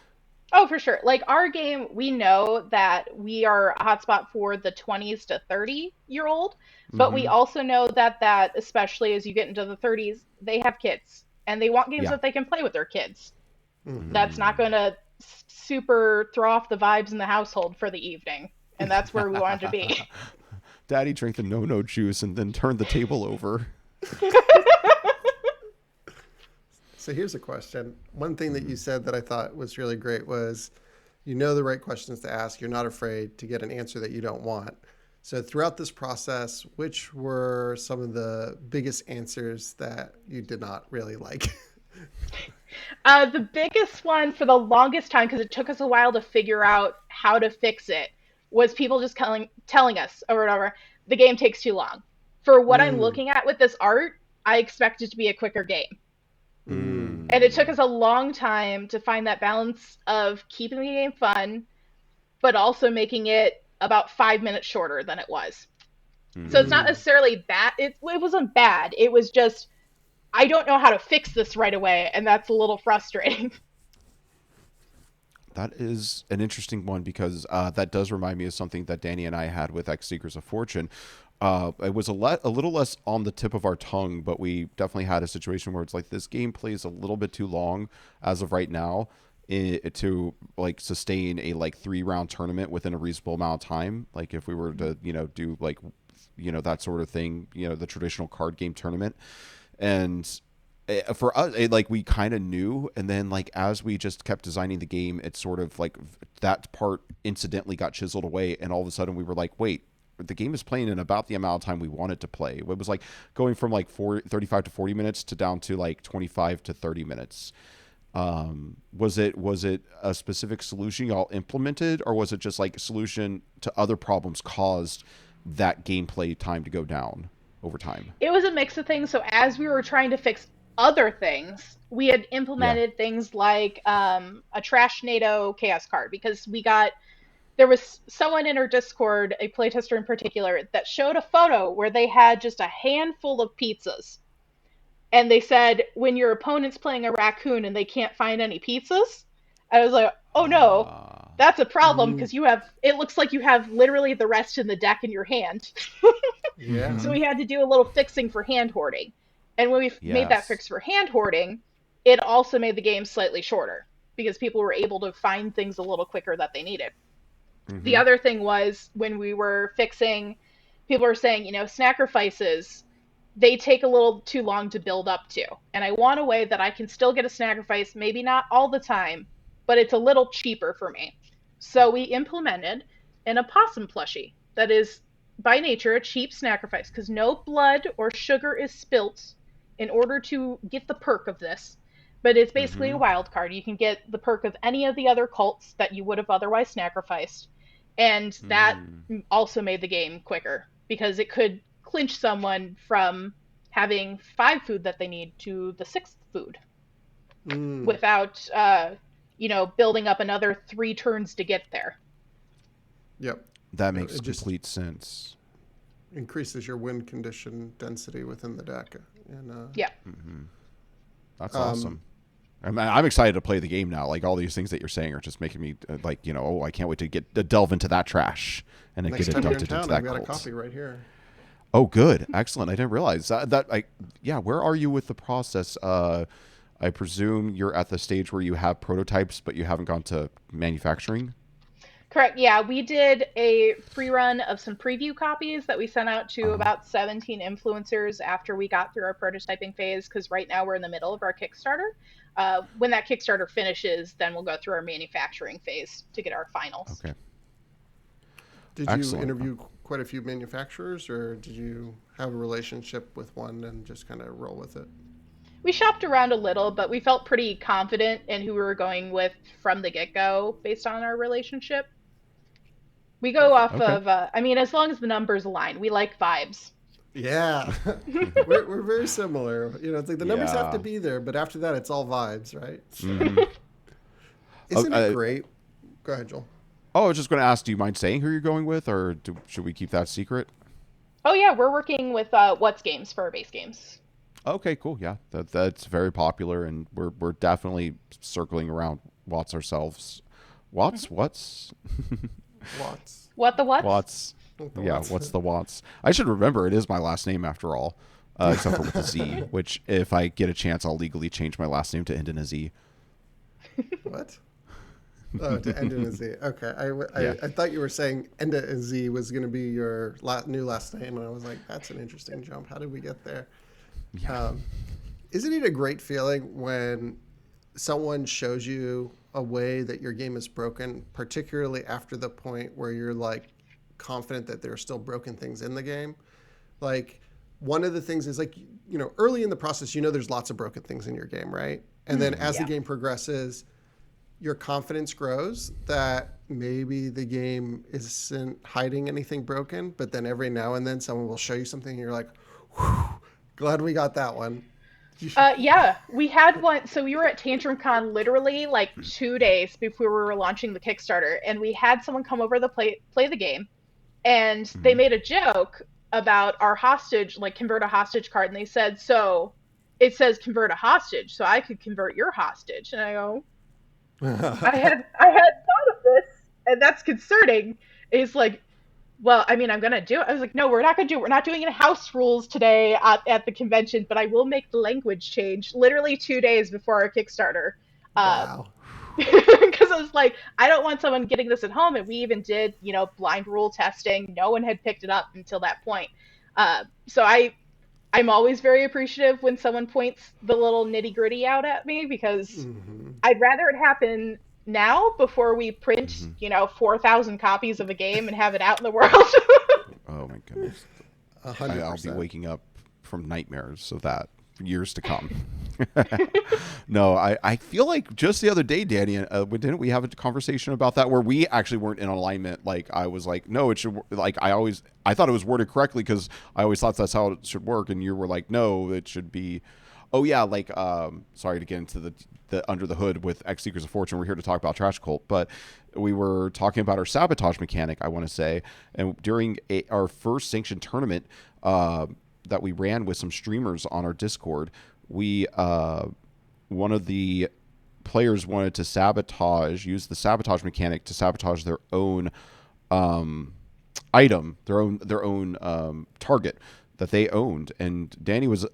Oh, for sure. Like our game, we know that we are a hotspot for the 20s to 30-year-old, but we Mm-hmm. also know that especially as you get into the 30s, they have kids and they want games Yeah. that they can play with their kids. Hmm. That's not going to super throw off the vibes in the household for the evening. And that's where we wanted to be. Daddy drank the no juice and then turned the table over. So here's a question. One thing that you said that I thought was really great was, you know the right questions to ask. You're not afraid to get an answer that you don't want. So throughout this process, which were some of the biggest answers that you did not really like? The biggest one for the longest time, because it took us a while to figure out how to fix it, was people just telling us over and over, the game takes too long. For what I'm Mm, looking at with this art, I expect it to be a quicker game. mm, And it took us a long time to find that balance of keeping the game fun, but also making it about 5 minutes shorter than it was. So it's Mm-hmm. not mm. necessarily bad. It wasn't bad. It was just, I don't know how to fix this right away, and that's a little frustrating. That is an interesting one, because that does remind me of something that Danny and I had with X Seekers of Fortune. It was a little less on the tip of our tongue, but we definitely had a situation where it's like this game plays a little bit too long as of right now, to like sustain a like 3-round tournament within a reasonable amount of time. Like if we were to do like that sort of thing, the traditional card game tournament. And for us, like we kind of knew, and then like as we just kept designing the game, it sort of like that part incidentally got chiseled away, and all of a sudden we were like, wait, the game is playing in about the amount of time we want it to play. It was like going from like 35 to 40 minutes to down to like 25 to 30 minutes. Was it a specific solution y'all implemented, or was it just like a solution to other problems caused that gameplay time to go down over time? It was a mix of things. So as we were trying to fix other things, we had Yeah. implemented things like a Trash NATO chaos card, because there was someone in our Discord, a playtester in particular, that showed a photo where they had just a handful of pizzas. And they said, when your opponent's playing a raccoon and they can't find any pizzas, I was like, oh no, Uh, that's a problem Mm, because it looks like you have literally the rest in the deck in your hand. yeah. So mm-hmm. we had to do a little fixing for hand hoarding. And when we made that Yes. fix for hand hoarding, it also made the game slightly shorter because people were able to find things a little quicker that they needed. The Mm-hmm. other thing was when we were fixing, people were saying, sacrifices, they take a little too long to build up to. And I want a way that I can still get a sacrifice, maybe not all the time, but it's a little cheaper for me. So we implemented an opossum plushie that is by nature a cheap sacrifice because no blood or sugar is spilt in order to get the perk of this. But it's basically a Mm-hmm. wild card. You can get the perk of any of the other cults that you would have otherwise sacrificed. And that Mm. also made the game quicker because it could clinch someone from having 5 food that they need to the 6th food Mm, without building up another 3 turns to get there. yep. That No, makes it just complete sense. increases your win condition density within the deck. And Yeah. Mm-hmm. That's um, awesome. I'm excited to play the game now. Like all these things that you're saying are just making me oh, I can't wait to get to delve into that trash and then next get time you're in inducted into town, that I've got a cult. copy right here. Oh, good, excellent. I didn't realize that. Yeah. Where are you with the process? I presume you're at the stage where you have prototypes, but you haven't gone to manufacturing. Correct. Yeah, we did a free run of some preview copies that we sent out to Uh-huh. about 17 influencers after we got through our prototyping phase, because right now we're in the middle of our Kickstarter. When that Kickstarter finishes, then we'll go through our manufacturing phase to get our finals. Okay. Did you Excellent. interview quite a few manufacturers, or did you have a relationship with one and just kind of roll with it? We shopped around a little, but we felt pretty confident in who we were going with from the get-go based on our relationship. We go Perfect. off Okay. of, I mean, as long as the numbers align, we like vibes. Yeah, we're very similar. You know, it's like the numbers have to Yeah. be there, but after that, it's all vibes, right? Hmm. Isn't it great? Go ahead, Joel. Oh, I was just going to ask, do you mind saying who you're going with, or should we keep that secret? Oh yeah, we're working with What's Games for our base games. Okay, cool. Yeah, that's very popular, and we're definitely circling around Watts ourselves. Watts? What's? Lots. What the what's? Watts. What the Yeah, what's? what's the Watts? I should remember it is my last name after all, except for with a Z, which if I get a chance, I'll legally change my last name to end in a Z. What? Oh, to end in a Z. Okay, Yeah. I thought you were saying end in a Z was going to be your new last name, and I was like, that's an interesting jump. How did we get there? Yeah. Isn't it a great feeling when someone shows you a way that your game is broken, particularly after the point where you're like confident that there are still broken things in the game? Like, one of the things is like, you know, early in the process, you know, there's lots of broken things in your game, right? And then as the Yeah. game progresses, your confidence grows that maybe the game isn't hiding anything broken, but then every now and then someone will show you something and you're like, whew, glad we got that one. Yeah, we had one. So we were at Tantrum Con literally like 2 days before we were launching the Kickstarter, and we had someone come over to play the game, and they Mhm. made a joke about our hostage, like convert a hostage card, and they said, "So it says convert a hostage, so I could convert your hostage." And I go, I had thought of this, and that's concerning. It's like, well, I mean, I'm gonna do it. I was like, no, we're not gonna do it. We're not doing any house rules today at the convention, but I will make the language change literally 2 days before our Kickstarter. Wow. Because I was like, I don't want someone getting this at home. And we even did, blind rule testing. No one had picked it up until that point. So I'm always very appreciative when someone points the little nitty gritty out at me, because Mm-hmm. I'd rather it happen now before we print, Mhm. 4,000 copies of a game and have it out in the world. Oh my goodness. A I'll be 100%. waking up from nightmares of that for years to come. No, I feel like just the other day, Danny, didn't we have a conversation about that where we actually weren't in alignment? Like I was like, no, it should like I thought it was worded correctly because I always thought that's how it should work, and you were like, no, it should be. Oh yeah, like sorry to get into the under the hood with X Seekers of Fortune. We're here to talk about Trash Cult, but we were talking about our sabotage mechanic, I want to say, and during our first sanctioned tournament that we ran with some streamers on our Discord, we one of the players wanted to use the sabotage mechanic to sabotage their own item, their own target that they owned. And Danny was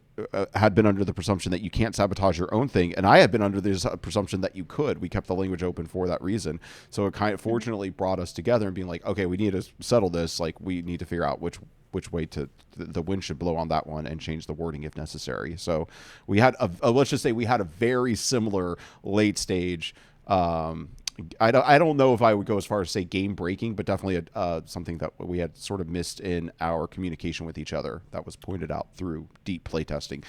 had been under the presumption that you can't sabotage your own thing, and I had been under the presumption that you could. We kept the language open for that reason. So it kind of fortunately brought us together and being like, okay, we need to settle this. Like we need to figure out which way to the wind should blow on that one and change the wording if necessary. So we had let's just say we had a very similar late stage. I don't know if I would go as far as say game breaking, but definitely something that we had sort of missed in our communication with each other that was pointed out through deep playtesting.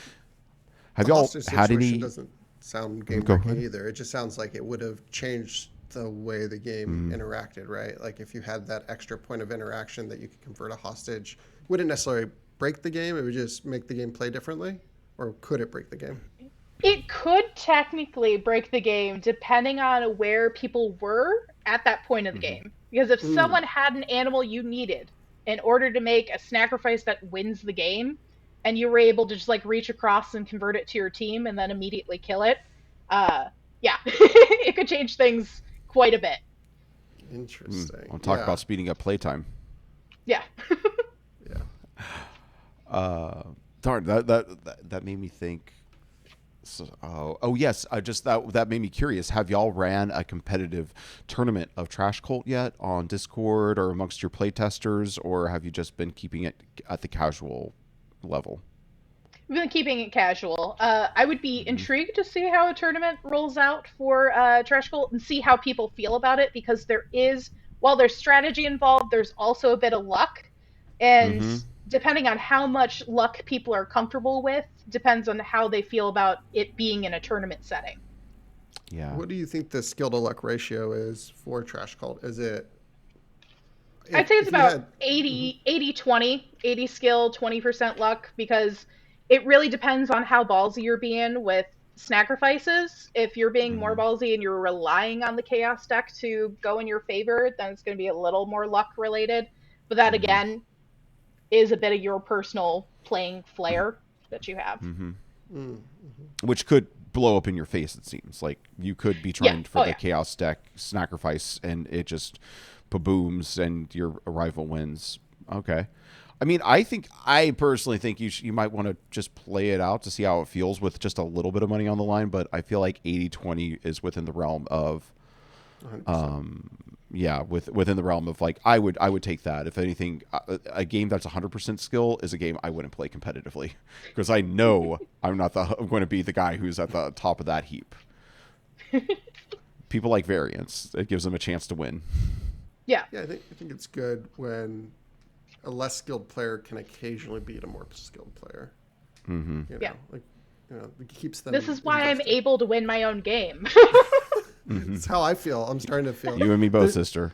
Have The y'all hostage had situation any? doesn't sound game Go breaking ahead. either. It just sounds like it would have changed the way the game interacted, right? Like if you had that extra point of interaction that you could convert a hostage, it wouldn't necessarily break the game. It would just make the game play differently, or could it break the game? It could technically break the game depending on where people were at that point of the game. Because if Mm. someone had an animal you needed in order to make a sacrifice that wins the game, and you were able to just like reach across and convert it to your team and then immediately kill it, yeah, it could change things quite a bit. Interesting. I'll talk Yeah. about speeding up playtime. Yeah. Yeah. Darn, that made me think. So, oh yes, I just that made me curious. Have y'all ran a competitive tournament of Trash Cult yet on Discord or amongst your playtesters, or have you just been keeping it at the casual level? We've been keeping it casual. I would be Hmm. intrigued to see how a tournament rolls out for Trash Cult and see how people feel about it because while there's strategy involved, there's also a bit of luck. And Hmm. depending on how much luck people are comfortable with, depends on how they feel about it being in a tournament setting. Yeah. What do you think the skill to luck ratio is for Trash Cult? Is it I'd say it's if you about had? Mhm. 80 20, 80 skill, 20% luck, because it really depends on how ballsy you're being with sacrifices. If you're being more Hmm. ballsy and you're relying on the chaos deck to go in your favor, then it's going to be a little more luck related. But that Hmm. again is a bit of your personal playing flair that you have. Hmm. Mm. Which could blow up in your face. It seems like you could be Yeah. trying for Oh the yeah. chaos deck sacrifice, and it just booms, and your rival wins. Okay. I mean, I personally think you might want to just play it out to see how it feels with just a little bit of money on the line. But I feel like 80-20 is within the realm of 100%. um yeah, within the realm of like I would take that. If anything, a game that's 100% skill is a game I wouldn't play competitively because I know I'm going to be the guy who's at the top of that heap. People like variance. It gives them a chance to win. Yeah. Yeah, I think it's good when a less skilled player can occasionally beat a more skilled player. Hmm. Yeah. Like it keeps This them is why I'm invested. able to win my own game. Hmm. It's how I feel. I'm starting to feel. You and me both, There, sister.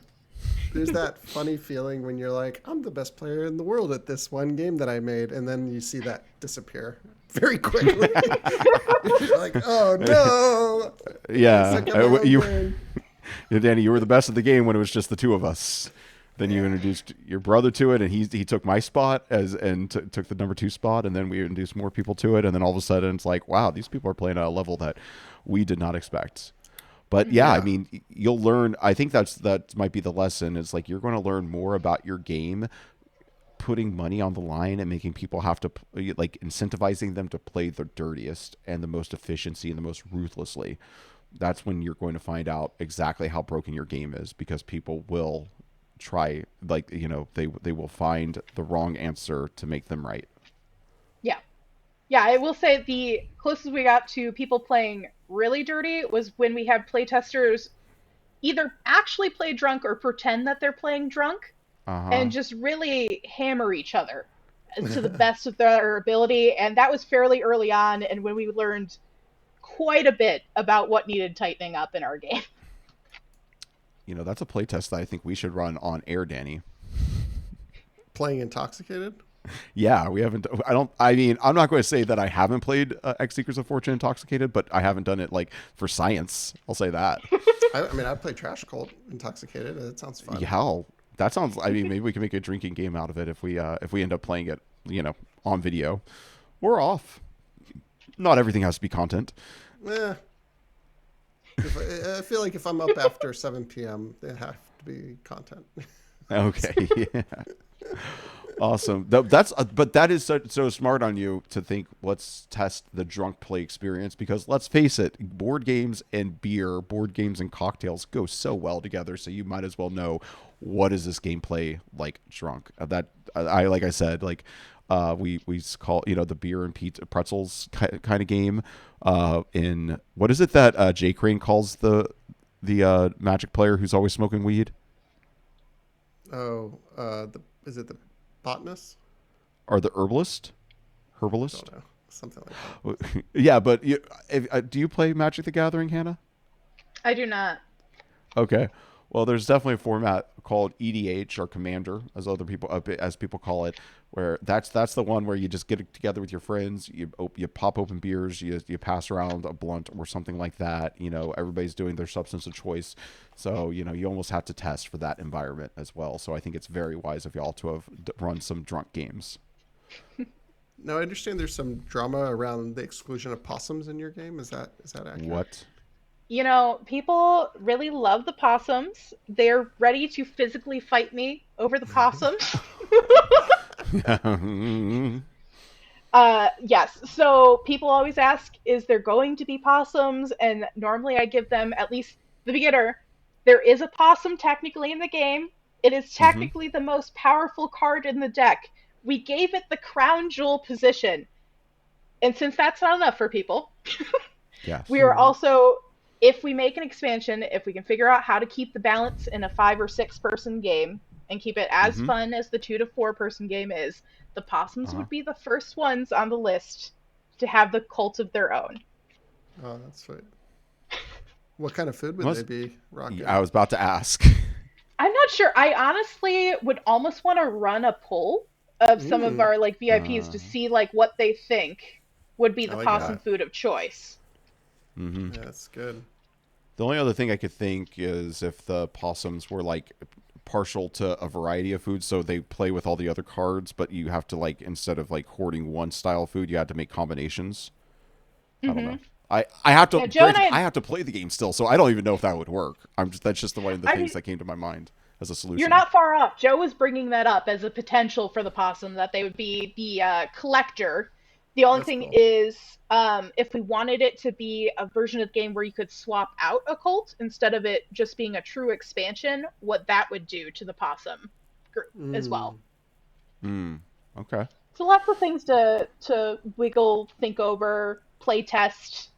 there's that funny feeling when you're like, I'm the best player in the world at this one game that I made, and then you see that disappear very quickly. You're like, oh no, I Yeah, suck at my own you, game. Danny, you were the best of the game when it was just the two of us. Then you Yeah. introduced your brother to it, and he took my spot took the number two spot, and then we introduced more people to it, and then all of a sudden it's like, wow, these people are playing at a level that we did not expect. But yeah, I Yeah. mean, you'll learn. I think that might be the lesson. Is like you're going to learn more about your game, putting money on the line and making people have to like incentivizing them to play the dirtiest and the most efficiency and the most ruthlessly. That's when you're going to find out exactly how broken your game is because people will try like they will find the wrong answer to make them right. Yeah. Yeah, I will say the closest we got to people playing really dirty was when we had playtesters either actually play drunk or pretend that they're playing drunk Uh-huh. and just really hammer each other to the best of their ability. And that was fairly early on, and when we learned quite a bit about what needed tightening up in our game. That's a playtest that I think we should run on air, Danny. Playing intoxicated. Yeah, we haven't. I don't. I mean, I'm not going to say that I haven't played X Secrets of Fortune Intoxicated, but I haven't done it like for science. I'll say that. I mean, I play Trash Cult intoxicated. It sounds fun. Yeah, that sounds. I mean, maybe we can make a drinking game out of it if we end up playing it, on video or off. Not everything has to be content. Eh, I feel like if I'm up after 7 p.m., they have to be content. Okay. Yeah. Awesome. But that is so smart on you to think let's test the drunk play experience because let's face it, board games and beer, board games and cocktails go so well together. So you might as well know what is this gameplay like drunk. That I like I said like we call the beer and pizza pretzels kind of game. In what is it that Jay Crane calls the Magic player who's always smoking weed? Oh, is it the botanist? Or the herbalist? Herbalist? Don't know. Something like that. Yeah, but do you play Magic the Gathering, Hannah? I do not. Okay. Well, there's definitely a format called EDH or Commander, as people call it, where that's the one where you just get together with your friends, you pop open beers, you pass around a blunt or something like that. Everybody's doing their substance of choice, so you almost have to test for that environment as well. So I think it's very wise of y'all to have run some drunk games. Now I understand there's some drama around the exclusion of possums in your game. Is that accurate? What? People really love the possums. They're ready to physically fight me over the possums. Yes. So people always ask, is there going to be possums? And normally I give them, at least the beginner, there is a possum technically in the game. It is Mm-hmm. technically the most powerful card in the deck. We gave it the crown jewel position. And since that's not enough for people, we Yes. are also, if we make an expansion, if we can figure out how to keep the balance in a 5 or 6 person game and keep it as Mm-hmm. fun as the 2 to 4 person game is, the possums Uh-huh. would be the first ones on the list to have the cult of their own. Oh, that's sweet. What kind of food would they Most, be rocking? I was about to ask. I'm not sure. I honestly would almost want to run a poll of some of Mm, our like VIPs Uh, to see like what they think would be I the like possum that. food of choice. mm-hmm. Yeah, that's good. The only other thing I could think is if the possums were like partial to a variety of foods, so they play with all the other cards, but you have to like instead of like hoarding one style of food, you had to make combinations. I don't know. Hmm. I have to Yeah, Joe and granted I. I have to play the game still, so I don't even know if that would work. I'm just that's just the one of the I things mean, that came to my mind as a you're solution. not far off. Joe was bringing that up as a potential for the possum, that they would be the collector. The only That's thing cool. is, if we wanted it to be a version of the game where you could swap out a cult instead of it just being a true expansion, what that would do to the possum group as well. Mm, Hmm. Okay. So lots of things to wiggle, think over, play test.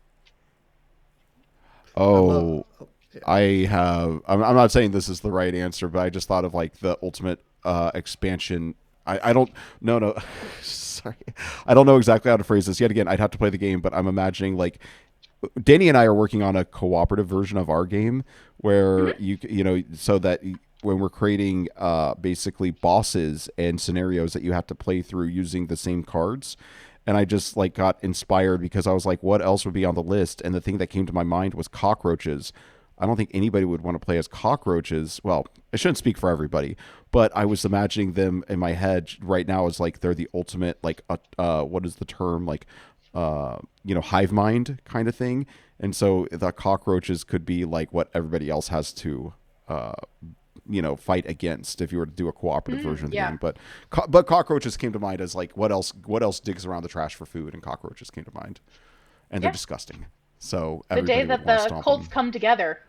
I love. Oh, Oh, yeah. I have. I'm not saying this is the right answer, but I just thought of like the ultimate expansion. I don't. No, no. Sorry. I don't know exactly how to phrase this. Yet again, I'd have to play the game, but I'm imagining like Danny and I are working on a cooperative version of our game where Hmm. you know so that when we're creating basically bosses and scenarios that you have to play through using the same cards. And I just like got inspired because I was like, what else would be on the list? And the thing that came to my mind was cockroaches. I don't think anybody would want to play as cockroaches. Well, I shouldn't speak for everybody, but I was imagining them in my head right now as like they're the ultimate like what is the term like hive mind kind of thing. And so the cockroaches could be like what everybody else has to uh, fight against if you were to do a cooperative version of the Yeah. game. But cockroaches came to mind as like what else digs around the trash for food, and cockroaches came to mind, and they're Yeah. disgusting. So The day everybody would that want to the stomp cults them. come together,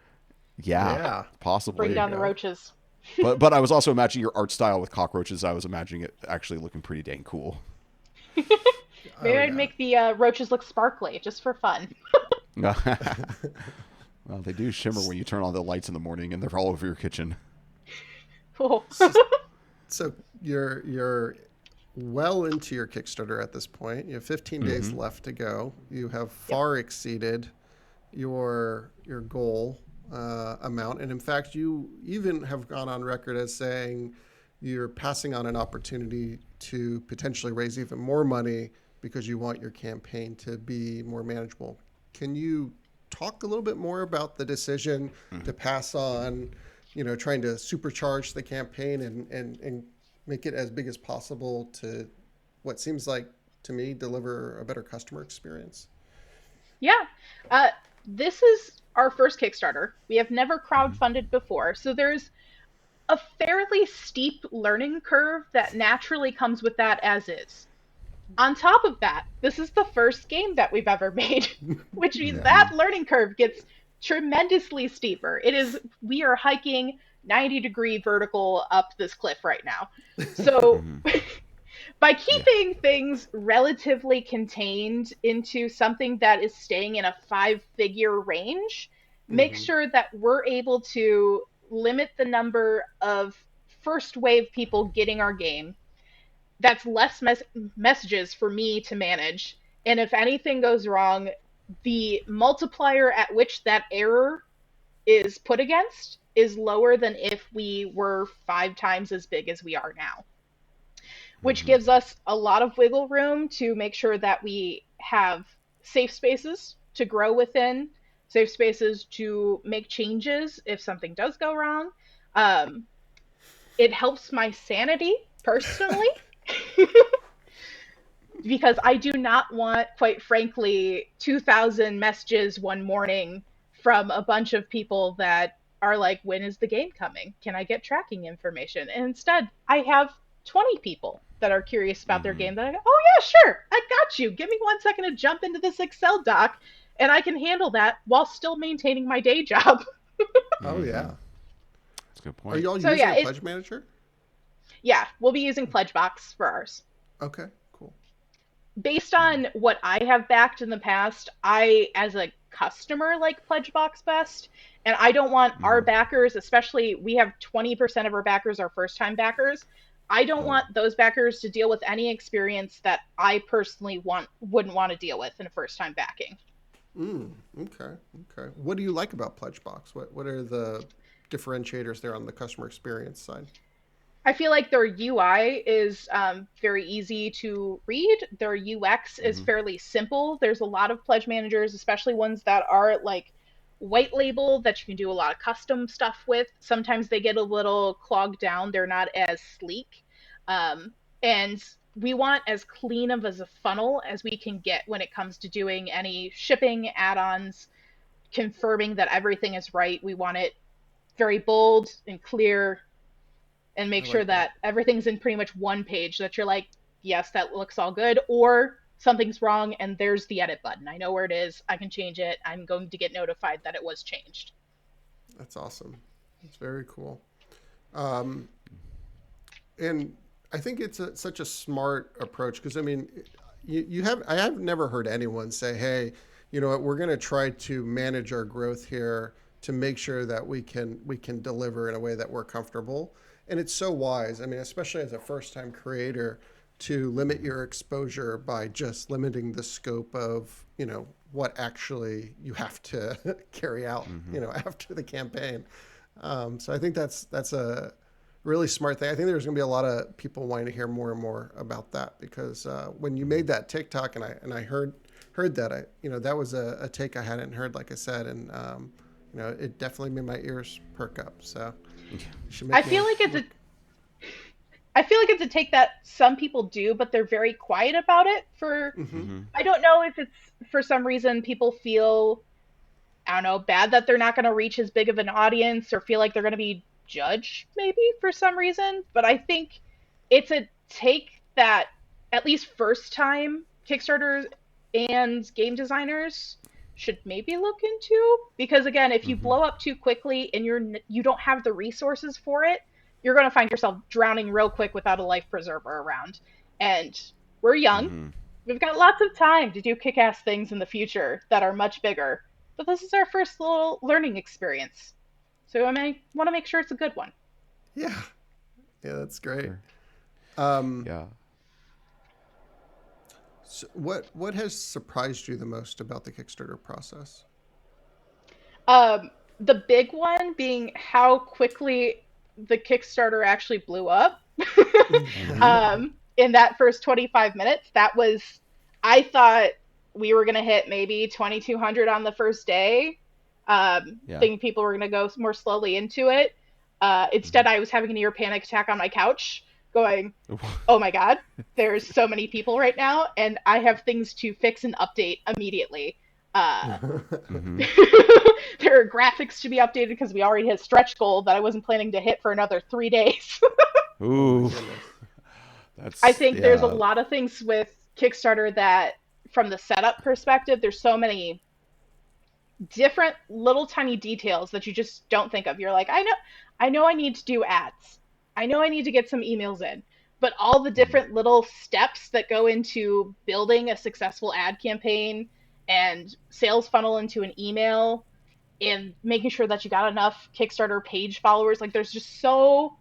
Yeah, Yeah. bring There you possibly. down the go. roaches. But I was also imagining your art style with cockroaches. I was imagining it actually looking pretty dang cool. Maybe Oh I'd yeah. make the roaches look sparkly just for fun. Well, they do shimmer when you turn on the lights in the morning, and they're all over your kitchen. Cool. So, so you're well into your Kickstarter at this point. You have 15 days Mm-hmm. left to go. You have Yep. far exceeded your goal amount, and in fact, you even have gone on record as saying you're passing on an opportunity to potentially raise even more money because you want your campaign to be more manageable. Can you talk a little bit more about the decision to pass on, trying to supercharge the campaign and make it as big as possible to what seems like to me deliver a better customer experience? Yeah. Uh, this is our first Kickstarter. We have never Mm-hmm. crowdfunded before, so there's a fairly steep learning curve that naturally comes with that as is. On top of that, this is the first game that we've ever made, which means Yeah. that learning curve gets tremendously steeper. We are hiking 90-degree vertical up this cliff right now. So Mm-hmm. by Yeah. keeping things relatively contained into something that is staying in a 5 figure range, make Hmm. sure that we're able to limit the number of first wave people getting our game. That's less messages for me to manage. And if anything goes wrong, the multiplier at which that error is put against is lower than if we were 5 times as big as we are now, which Mm-hmm. gives us a lot of wiggle room to make sure that we have safe spaces to grow within, safe spaces to make changes if something does go wrong. Um, it helps my sanity personally because I do not want, quite frankly, 2,000 messages one morning from a bunch of people that are like, when is the game coming? Can I get tracking information? And instead, I have 20 people that are curious about their game that I go, oh yeah, sure, I got you. Give me 1 second to jump into this Excel doc and I can handle that while still maintaining my day job. Oh yeah. That's a good Are point. y'all So using yeah, a pledge manager? yeah, we'll be using Pledgebox for ours. Okay, cool. Based on what I have backed in the past, I, as a customer, like Pledgebox best. And I don't want our backers, especially we have 20% of our backers are first time backers. I don't want those backers to deal with any experience that I personally wouldn't want to deal with in a first time backing. Okay. Okay. What do you like about Pledgebox? What are the differentiators there on the customer experience side? I feel like their UI is very easy to read. Their UX is fairly simple. There's a lot of pledge managers, especially ones that are like white label that you can do a lot of custom stuff with. Sometimes they get a little clogged down. They're not as sleek. And we want as clean of as a funnel as we can get when it comes to doing any shipping, add-ons, confirming that everything is right. We want it very bold and clear and make I sure like that. that everything's in pretty much one page that you're like, yes, that looks all good, or something's wrong and there's the edit button. I know where it is. I can change it. I'm going to get notified that it was changed. That's awesome. It's very cool. Um, and I think it's such a smart approach because I mean, I have never heard anyone say, "Hey, you know what? We're going to try to manage our growth here to make sure that we can deliver in a way that we're comfortable." And it's so wise. I mean, especially as a first time creator, to limit your exposure by just limiting the scope of what actually you have to carry out after the campaign. So I think that's a really smart thing. I think there's going to be a lot of people wanting to hear more and more about that because when you made that TikTok and I heard that that was a take I hadn't heard, like I said, and it definitely made my ears perk up. So you should make I feel like it's a take that some people do, but they're very quiet about it I don't know if it's for some reason people feel, I don't know, bad that they're not going to reach as big of an audience or feel like they're going to be judged maybe for some reason. But I think it's a take that at least first time Kickstarters and game designers should maybe look into because again, if you blow up too quickly and you don't have the resources for it, you're going to find yourself drowning real quick without a life preserver around. And we're young. We've got lots of time to do kick-ass things in the future that are much bigger. But this is our first little learning experience. So I want to make sure it's a good one. Yeah. Yeah, that's great. Sure. Yeah. So what has surprised you the most about the Kickstarter process? The big one being how quickly the Kickstarter actually blew up. In that first 25 minutes, I thought we were going to hit maybe 2,200 on the first day. Thinking people were going to go more slowly into it. Instead, I was having a near panic attack on my couch going, oh my God, there's so many people right now, and I have things to fix and update immediately. There are graphics to be updated because we already hit a stretch goal that I wasn't planning to hit for another 3 days. Ooh. I think there's a lot of things with Kickstarter that, from the setup perspective, there's so many different little tiny details that you just don't think of. You're like, I know I need to do ads. I know I need to get some emails in. But all the different little steps that go into building a successful ad campaign and sales funnel into an email and making sure that you got enough Kickstarter page followers, like there's just so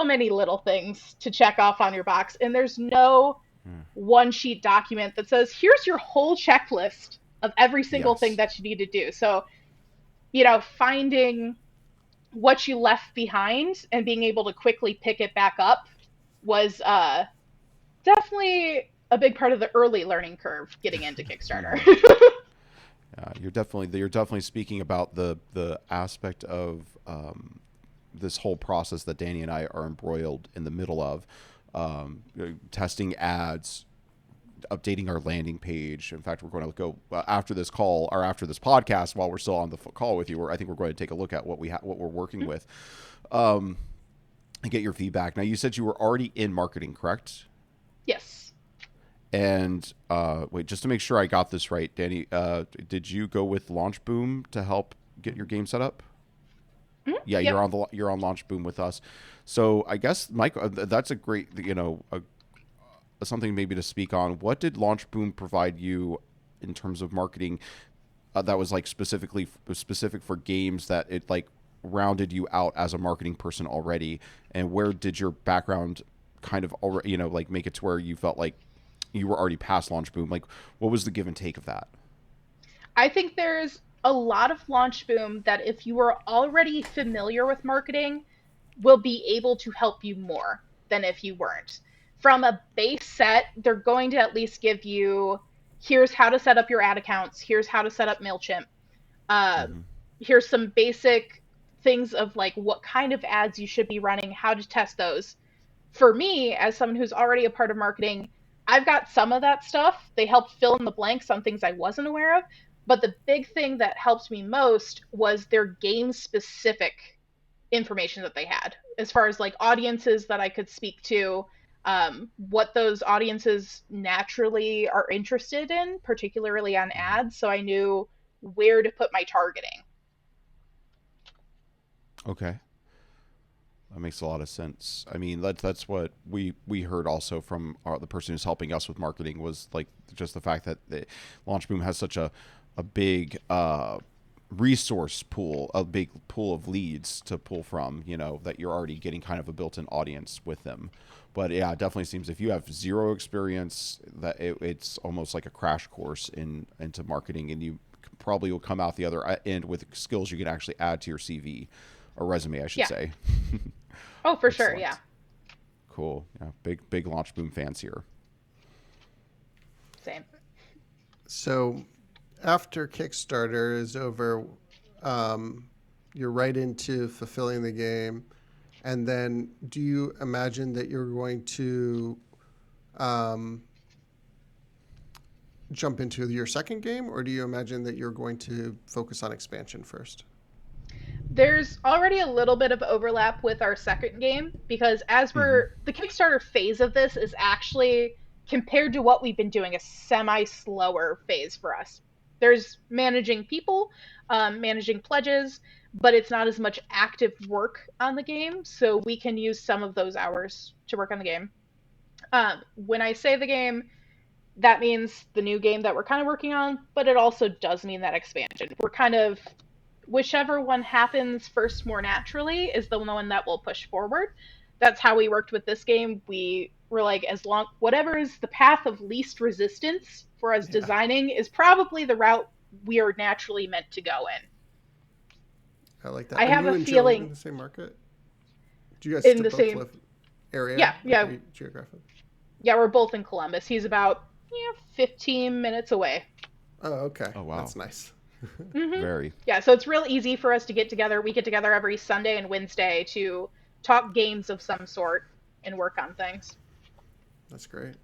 many little things to check off on your box. And there's no one sheet document that says, here's your whole checklist of every single thing that you need to do. So, finding what you left behind and being able to quickly pick it back up was definitely a big part of the early learning curve getting into Kickstarter. You're definitely speaking about the aspect of this whole process that Danny and I are embroiled in the middle of, testing ads, updating our landing page. In fact, we're going to go after this call or after this podcast while we're still on the call with you. I think we're going to take a look at what we're working with. and get your feedback. Now, you said you were already in marketing, correct? Yes. And wait, just to make sure I got this right, Danny, did you go with Launch Boom to help get your game set up? Yeah, Yep. you're on Launch Boom with us. So I guess, Mike, that's a great, something maybe to speak on. What did Launch Boom provide you in terms of marketing that was like specific for games, that it like rounded you out as a marketing person already? And where did your background kind of already, like make it to where you felt like you were already past Launch Boom? Like, what was the give and take of that? I think there's a lot of Launch Boom that if you are already familiar with marketing, will be able to help you more than if you weren't. From a base set, they're going to at least give you, here's how to set up your ad accounts, here's how to set up MailChimp, uh, Mm-hmm. here's some basic things of like what kind of ads you should be running, how to test those. For me, as someone who's already a part of marketing, I've got some of that stuff. They helped fill in the blanks on things I wasn't aware of. But the big thing that helped me most was their game specific information that they had, as far as like audiences that I could speak to, what those audiences naturally are interested in, particularly on ads. So I knew where to put my targeting. Okay. That makes a lot of sense. I mean, that's what we heard also from the person who's helping us with marketing, was like just the fact that Launch Boom has such a big resource pool, a big pool of leads to pull from. That you're already getting kind of a built-in audience with them. But yeah, it definitely seems if you have zero experience, that it's almost like a crash course into marketing, and you probably will come out the other end with skills you can actually add to your CV or resume, I should Yeah. say. Oh, for sure. Yeah. Excellent. Cool. Yeah, big Launch Boom fans here. Same. So after Kickstarter is over, you're right into fulfilling the game. And then do you imagine that you're going to um, jump into your second game, or do you imagine that you're going to focus on expansion first? There's already a little bit of overlap with our second game because as Mm-hmm. the Kickstarter phase of this is actually, compared to what we've been doing, a semi slower phase for us. There's managing people, managing pledges, but it's not as much active work on the game, so we can use some of those hours to work on the game. When I say the game, that means the new game that we're kind of working on, but it also does mean that expansion. We're kind of, whichever one happens first more naturally is the one that will push forward. That's how we worked with this game. We were like, as long, whatever is the path of least resistance for us Yeah, designing is probably the route we are naturally meant to go in. I like that. I Are have you a and Joe in feeling the same market? Do you guys in still the both same, live area, yeah, like yeah, geographically? yeah, we're both in Columbus. He's about 15 minutes away. Oh, okay. Oh wow. That's nice. Very. Yeah, so it's real easy for us to get together. We get together every Sunday and Wednesday to talk games of some sort and work on things. That's great.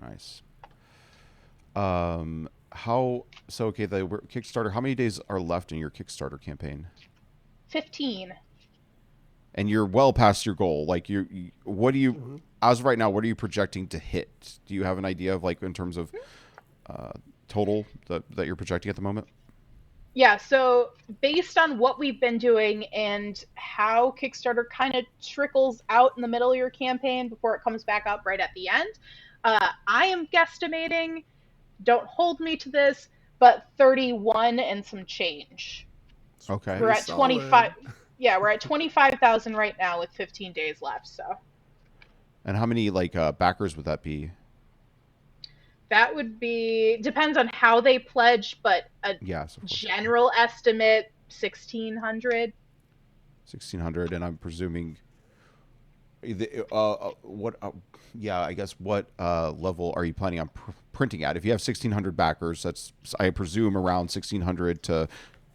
Nice. How so? Okay, the Kickstarter. How many days are left in your Kickstarter campaign? 15. And you're well past your goal. Like what do you, Hmm. as of right now, what are you projecting to hit? Do you have an idea of like in terms of uh, total that you're projecting at the moment? Yeah, so based on what we've been doing and how Kickstarter kind of trickles out in the middle of your campaign before it comes back up right at the end, I am guesstimating, don't hold me to this, but 31 and some change. It's Okay. We're pretty at 25. solid. Yeah, we're at 25,000 right now with 15 days left. So And how many like backers would that be? that would be, depends on how they pledge, but a Yes, of course. general estimate 1,600. 1,600, and I'm presuming what? Yeah, I guess what level are you planning on printing at? If you have 1,600 backers, that's I presume around 1,600 to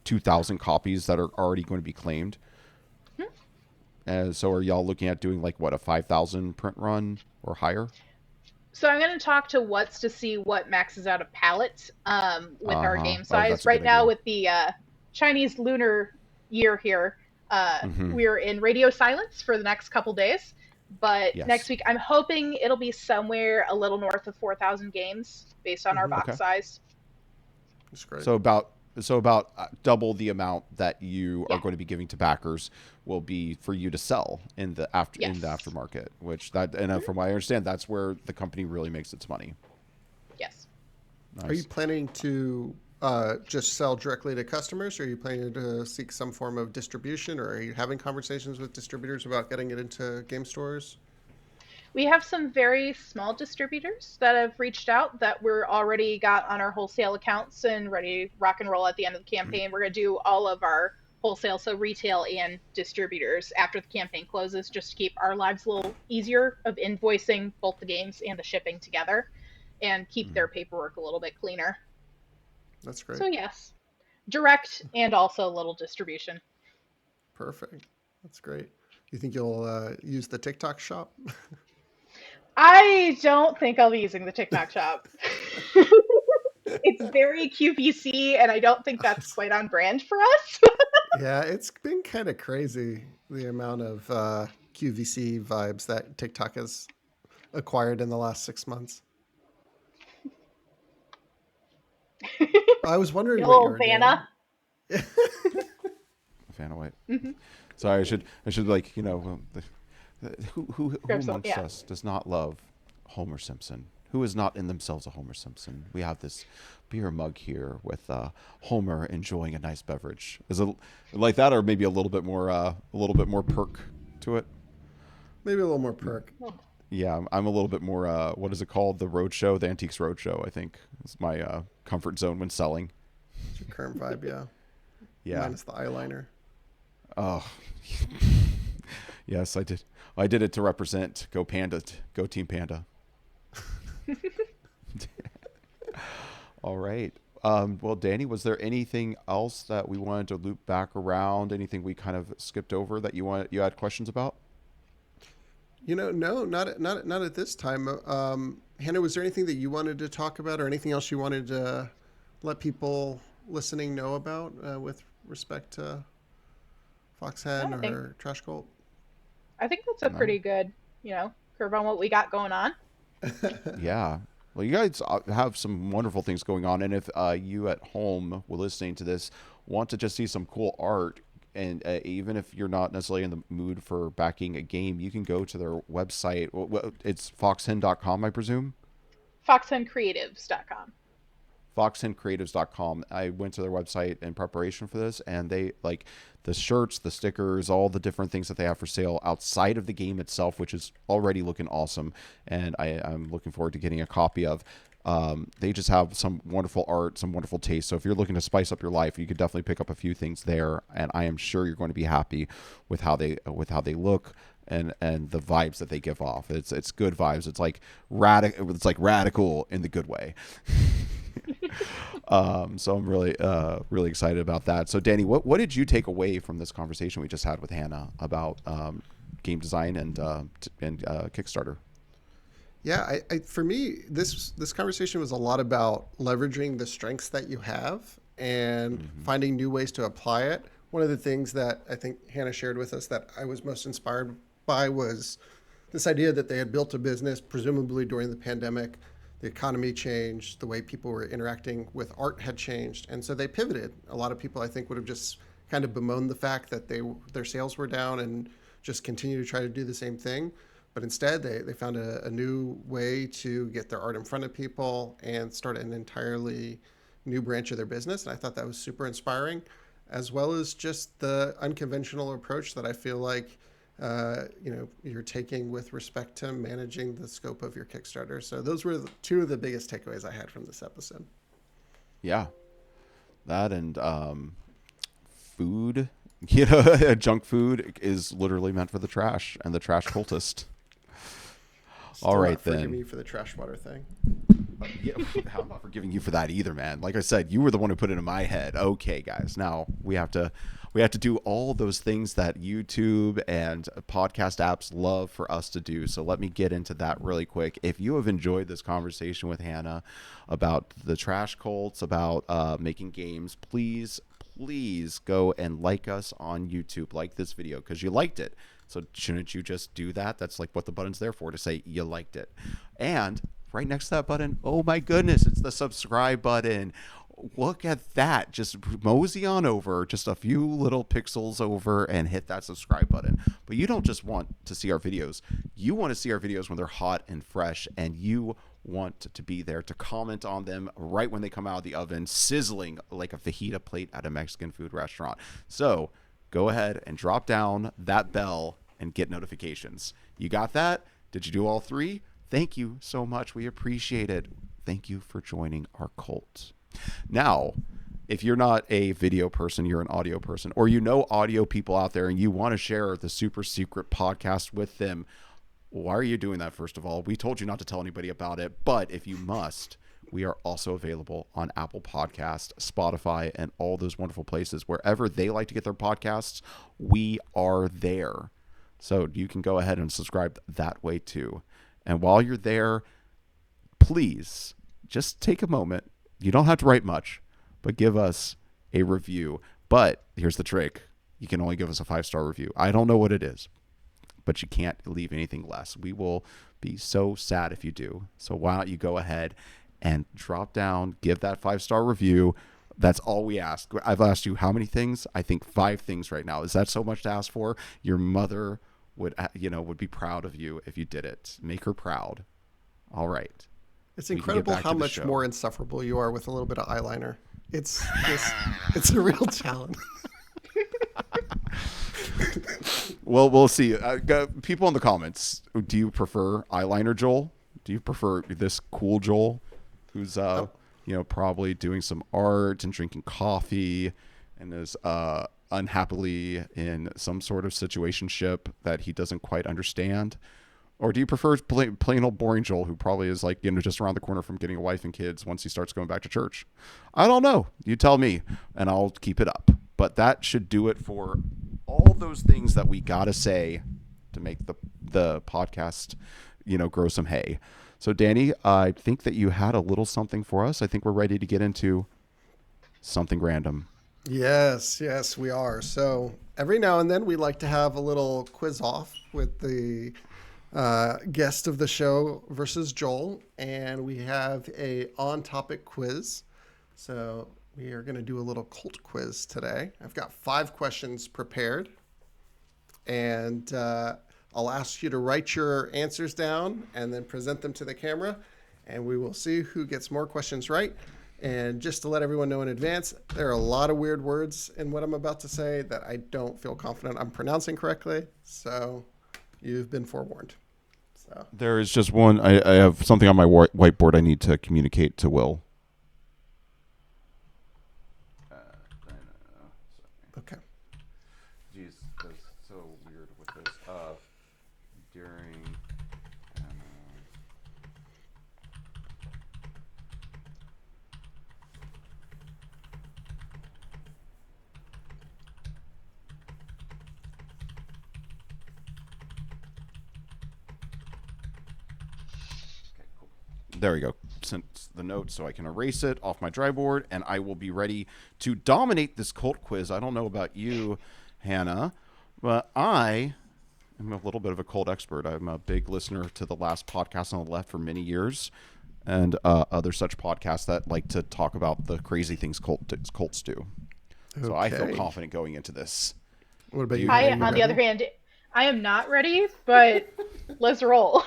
2,000 copies that are already going to be claimed. So are y'all looking at doing like what, a 5,000 print run or higher? So I'm going to talk to What's to see what maxes out a pallet with Uh our huh. game Oh, size. that's a Right good now, idea. with the Chinese lunar year here, We're in radio silence for the next couple days, but Yes. next week I'm hoping it'll be somewhere a little north of 4,000 games based on our box Okay. size. That's great. So about double the amount that you are Yeah. going to be giving to backers will be for you to sell in the Yes. aftermarket, which from what I understand, that's where the company really makes its money. Yes. Nice. Are you planning to just sell directly to customers, or are you planning to seek some form of distribution, or are you having conversations with distributors about getting it into game stores? We have some very small distributors that have reached out that we're already got on our wholesale accounts and ready to rock and roll at the end of the campaign. We're going to do all of our wholesale, so retail and distributors, after the campaign closes, just to keep our lives a little easier of invoicing both the games and the shipping together and keep their paperwork a little bit cleaner. That's great. So, yes, direct and also a little distribution. Perfect. That's great. You think you'll use the TikTok shop? I don't think I'll be using the TikTok shop. It's very QVC, and I don't think that's quite on brand for us. Yeah, it's been kind of crazy, the amount of QVC vibes that TikTok has acquired in the last 6 months. I was wondering what you Little were Vanna. doing. Fan away. Sorry, I should like who amongst us does not love Homer Simpson? Who is not in themselves a Homer Simpson? We have this beer mug here with Homer enjoying a nice beverage. Is it like that, or maybe a little bit more perk to it? Maybe a little more perk. Yeah, I'm a little bit more. What is it called? The Roadshow, the Antiques Roadshow. I think is my comfort zone when selling. It's your current vibe, yeah. Yeah. Minus the eyeliner. Oh, yes, I did. I did it to represent Go Panda, Go Team Panda. All right. Well, Danny, was there anything else that we wanted to loop back around? Anything we kind of skipped over that you had questions about? No, not at this time. Hannah, was there anything that you wanted to talk about, or anything else you wanted to let people listening know about with respect to Foxhen or Trash Cult? I think that's a pretty good, curve on what we got going on. Yeah. Well, you guys have some wonderful things going on, and if you at home were listening to this want to just see some cool art, and even if you're not necessarily in the mood for backing a game, you can go to their website. It's foxhen.com, I presume? FoxhenCreatives.com. FoxhenCreatives.com. I went to their website in preparation for this, and they like the shirts, the stickers, all the different things that they have for sale outside of the game itself, which is already looking awesome, and I'm looking forward to getting a copy of. They just have some wonderful art, some wonderful taste. So if you're looking to spice up your life, you could definitely pick up a few things there, and I am sure you're going to be happy with how they look and the vibes that they give off. It's good vibes. It's like radical in the good way. So I'm really excited about that. So Danny, what did you take away from this conversation we just had with Hannah about game design and Kickstarter? Yeah, for me, this conversation was a lot about leveraging the strengths that you have and finding new ways to apply it. One of the things that I think Hannah shared with us that I was most inspired by was this idea that they had built a business, presumably during the pandemic. The economy changed, the way people were interacting with art had changed, and so they pivoted. A lot of people, I think, would have just kind of bemoaned the fact that their sales were down and just continue to try to do the same thing. But instead, they found a new way to get their art in front of people and start an entirely new branch of their business. And I thought that was super inspiring, as well as just the unconventional approach that I feel like you're taking with respect to managing the scope of your Kickstarter. So those were two of the biggest takeaways I had from this episode. Yeah, that and food. Junk food is literally meant for the trash and the trash cultist. Still All right, not forgive then. me for the trash water thing. Yeah, I'm not forgiving you for that either, man. Like I said, you were the one who put it in my head. Okay, guys, now we have to do all those things that YouTube and podcast apps love for us to do. So let me get into that really quick. If you have enjoyed this conversation with Hannah about the trash cults, about making games, please please go and like us on YouTube. Like this video because you liked it. So shouldn't you just do that? That's like what the button's there for, to say you liked it. And right next to that button, oh my goodness, it's the subscribe button. Look at that. Just mosey on over just a few little pixels over and hit that subscribe button. But you don't just want to see our videos. You want to see our videos when they're hot and fresh, and you want to be there to comment on them right when they come out of the oven, sizzling like a fajita plate at a Mexican food restaurant. So go ahead and drop down that bell and get notifications. You got that? Did you do all three? Thank you so much. We appreciate it. Thank you for joining our cult. Now, if you're not a video person, you're an audio person, or you know audio people out there and you want to share the super secret podcast with them, why are you doing that? First of all, we told you not to tell anybody about it, but if you must, we are also available on Apple Podcast, Spotify, and all those wonderful places. Wherever they like to get their podcasts, we are there. So you can go ahead and subscribe that way too. And while you're there, please just take a moment. You don't have to write much, but give us a review. But here's the trick. You can only give us a 5-star review. I don't know what it is, but you can't leave anything less. We will be so sad if you do. So why don't you go ahead and drop down, give that 5-star review. That's all we ask. I've asked you how many things? I think 5 things right now. Is that so much to ask for? Your mother would be proud of you if you did it. Make her proud. All right. It's incredible how much more insufferable you are with a little bit of eyeliner. It's a real challenge. Well, we'll see. People in the comments, do you prefer eyeliner Joel? Do you prefer this cool Joel, who's probably doing some art and drinking coffee and is unhappily in some sort of situationship that he doesn't quite understand? Or do you prefer plain old boring Joel, who probably is just around the corner from getting a wife and kids once he starts going back to church? I don't know. You tell me, and I'll keep it up. But that should do it for all those things that we got to say to make the podcast, grow some hay. So, Danny, I think that you had a little something for us. I think we're ready to get into something random. Yes, we are. So every now and then we like to have a little quiz off with the guest of the show versus Joel, and we have a on-topic quiz. So we are going to do a little cult quiz today. I've got 5 questions prepared, and I'll ask you to write your answers down and then present them to the camera, and we will see who gets more questions right. And just to let everyone know in advance, there are a lot of weird words in what I'm about to say that I don't feel confident I'm pronouncing correctly. So you've been forewarned. So there is just one. I have something on my whiteboard I need to communicate to Will. Okay. Jeez, that's so weird with this. During. There we go. Sent the note so I can erase it off my dry board, and I will be ready to dominate this cult quiz. I don't know about you, Hannah, but I am a little bit of a cult expert. I'm a big listener to the Last Podcast on the Left for many years, and other such podcasts that like to talk about the crazy things cults do. Okay. So I feel confident going into this. What about you? On the other hand, I am not ready, but let's roll.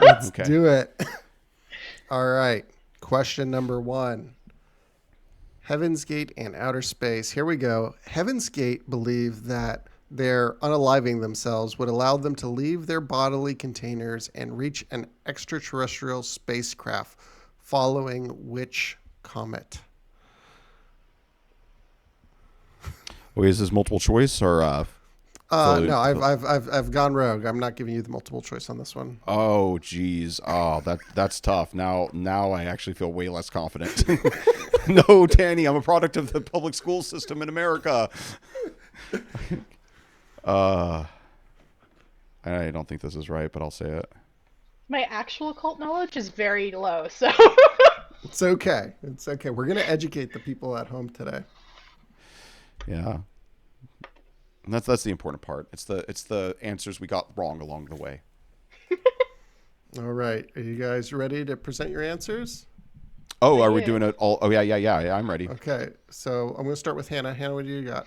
Let's do it. All right. Question number 1. Heaven's Gate and outer space. Here we go. Heaven's Gate believe that their unaliving themselves would allow them to leave their bodily containers and reach an extraterrestrial spacecraft following which comet? Wait, is this multiple choice or no, I've gone rogue. I'm not giving you the multiple choice on this one. Oh, geez. Oh, that's tough. Now I actually feel way less confident. No, Danny, I'm a product of the public school system in America. I don't think this is right, but I'll say it. My actual cult knowledge is very low, so It's okay. It's okay. We're gonna educate the people at home today. Yeah. And that's the important part. It's the answers we got wrong along the way. All right. Are you guys ready to present your answers? Oh, are we Yeah. doing it all? Oh, yeah. I'm ready. Okay. So I'm going to start with Hannah. Hannah, what do you got?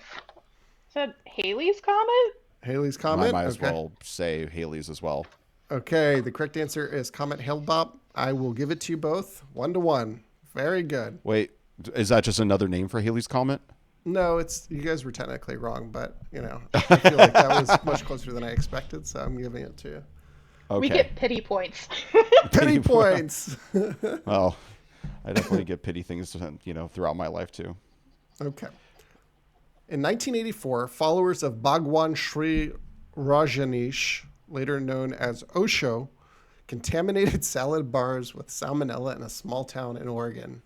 Said Haley's Comet? Haley's I Comet? might as Okay. well say Haley's as well. Okay. The correct answer is Comet Hale-Bopp. I will give it to you both 1-1. Very good. Wait, is that just another name for Haley's Comet? No, it's you guys were technically wrong, but I feel like that was much closer than I expected, so I'm giving it to you. Okay. We get pity points. Pity points. Well, I definitely get pity things, throughout my life too. Okay. In 1984, followers of Bhagwan Sri Rajneesh, later known as Osho, contaminated salad bars with salmonella in a small town in Oregon.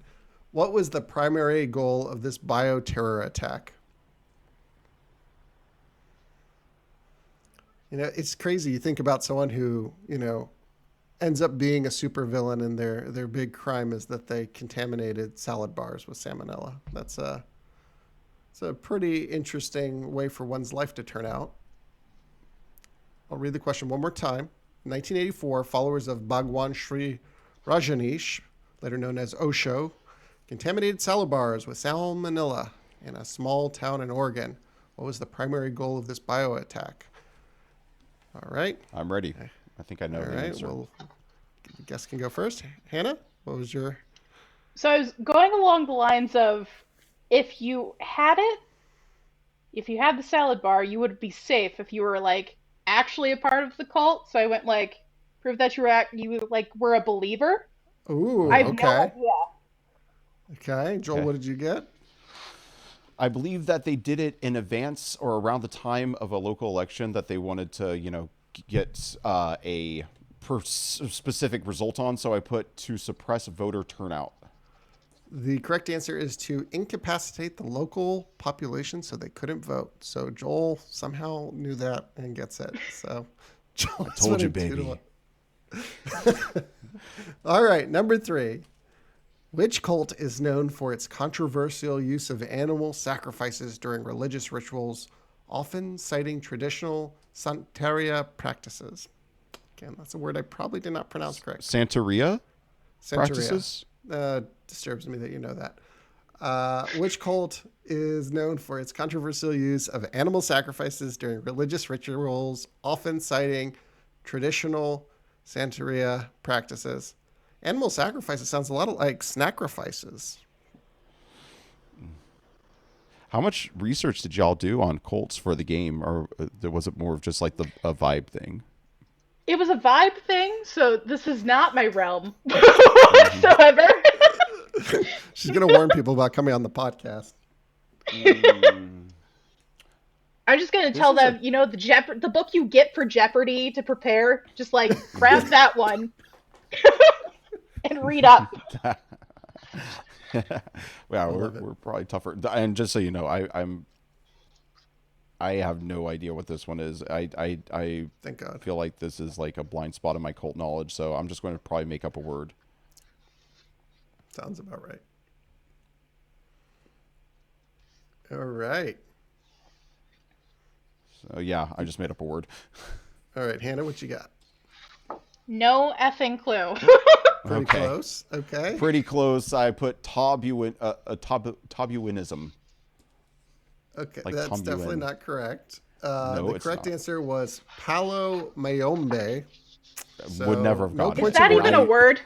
What was the primary goal of this bioterror attack? It's crazy. You think about someone who, ends up being a supervillain, and their big crime is that they contaminated salad bars with salmonella. It's a pretty interesting way for one's life to turn out. I'll read the question one more time. In 1984, followers of Bhagwan Sri Rajneesh, later known as Osho, contaminated salad bars with salmonella in a small town in Oregon. What was the primary goal of this bio attack? All right. I'm ready. I think I know All the right. answer. Well, the guest can go first. Hannah, what was your... So I was going along the lines of if you had the salad bar, you would be safe if you were actually a part of the cult. So I went prove that you were a believer. Ooh, I have no okay. idea. Okay. Joel, Okay. what did you get? I believe that they did it in advance or around the time of a local election that they wanted to, get a specific result on. So I put to suppress voter turnout. The correct answer is to incapacitate the local population so they couldn't vote. So Joel somehow knew that and gets it. So Joel, I told you, baby. All right, number 3. Which cult is known for its controversial use of animal sacrifices during religious rituals, often citing traditional Santeria practices? Again, that's a word I probably did not pronounce correct. Santeria Santeria. practices? Disturbs me that you know that. Which cult is known for its controversial use of animal sacrifices during religious rituals, often citing traditional Santeria practices? Animal sacrifices sounds a lot like snackrifices. How much research did y'all do on cults for the game, or was it more of just like a vibe thing? It was a vibe thing, so this is not my realm whatsoever. She's going to warn people about coming on the podcast. I'm just gonna tell them, the book you get for Jeopardy to prepare, just grab that one and read up. Yeah, we're probably tougher. And just so you know, I have no idea what this one is. I Thank God. feel like this is like a blind spot in my cult knowledge, so I'm just going to probably make up a word. Sounds about right. All right. So yeah, I just made up a word. All right, Hannah, what you got? No effing clue. Pretty Okay. close. Okay. Pretty close. I put Tobuanism. Okay, Like that's Tom definitely Yuen. not correct. No, The it's correct not. answer was Palo Mayombe. Would never have no gotten Is points it. that awarded. even a word?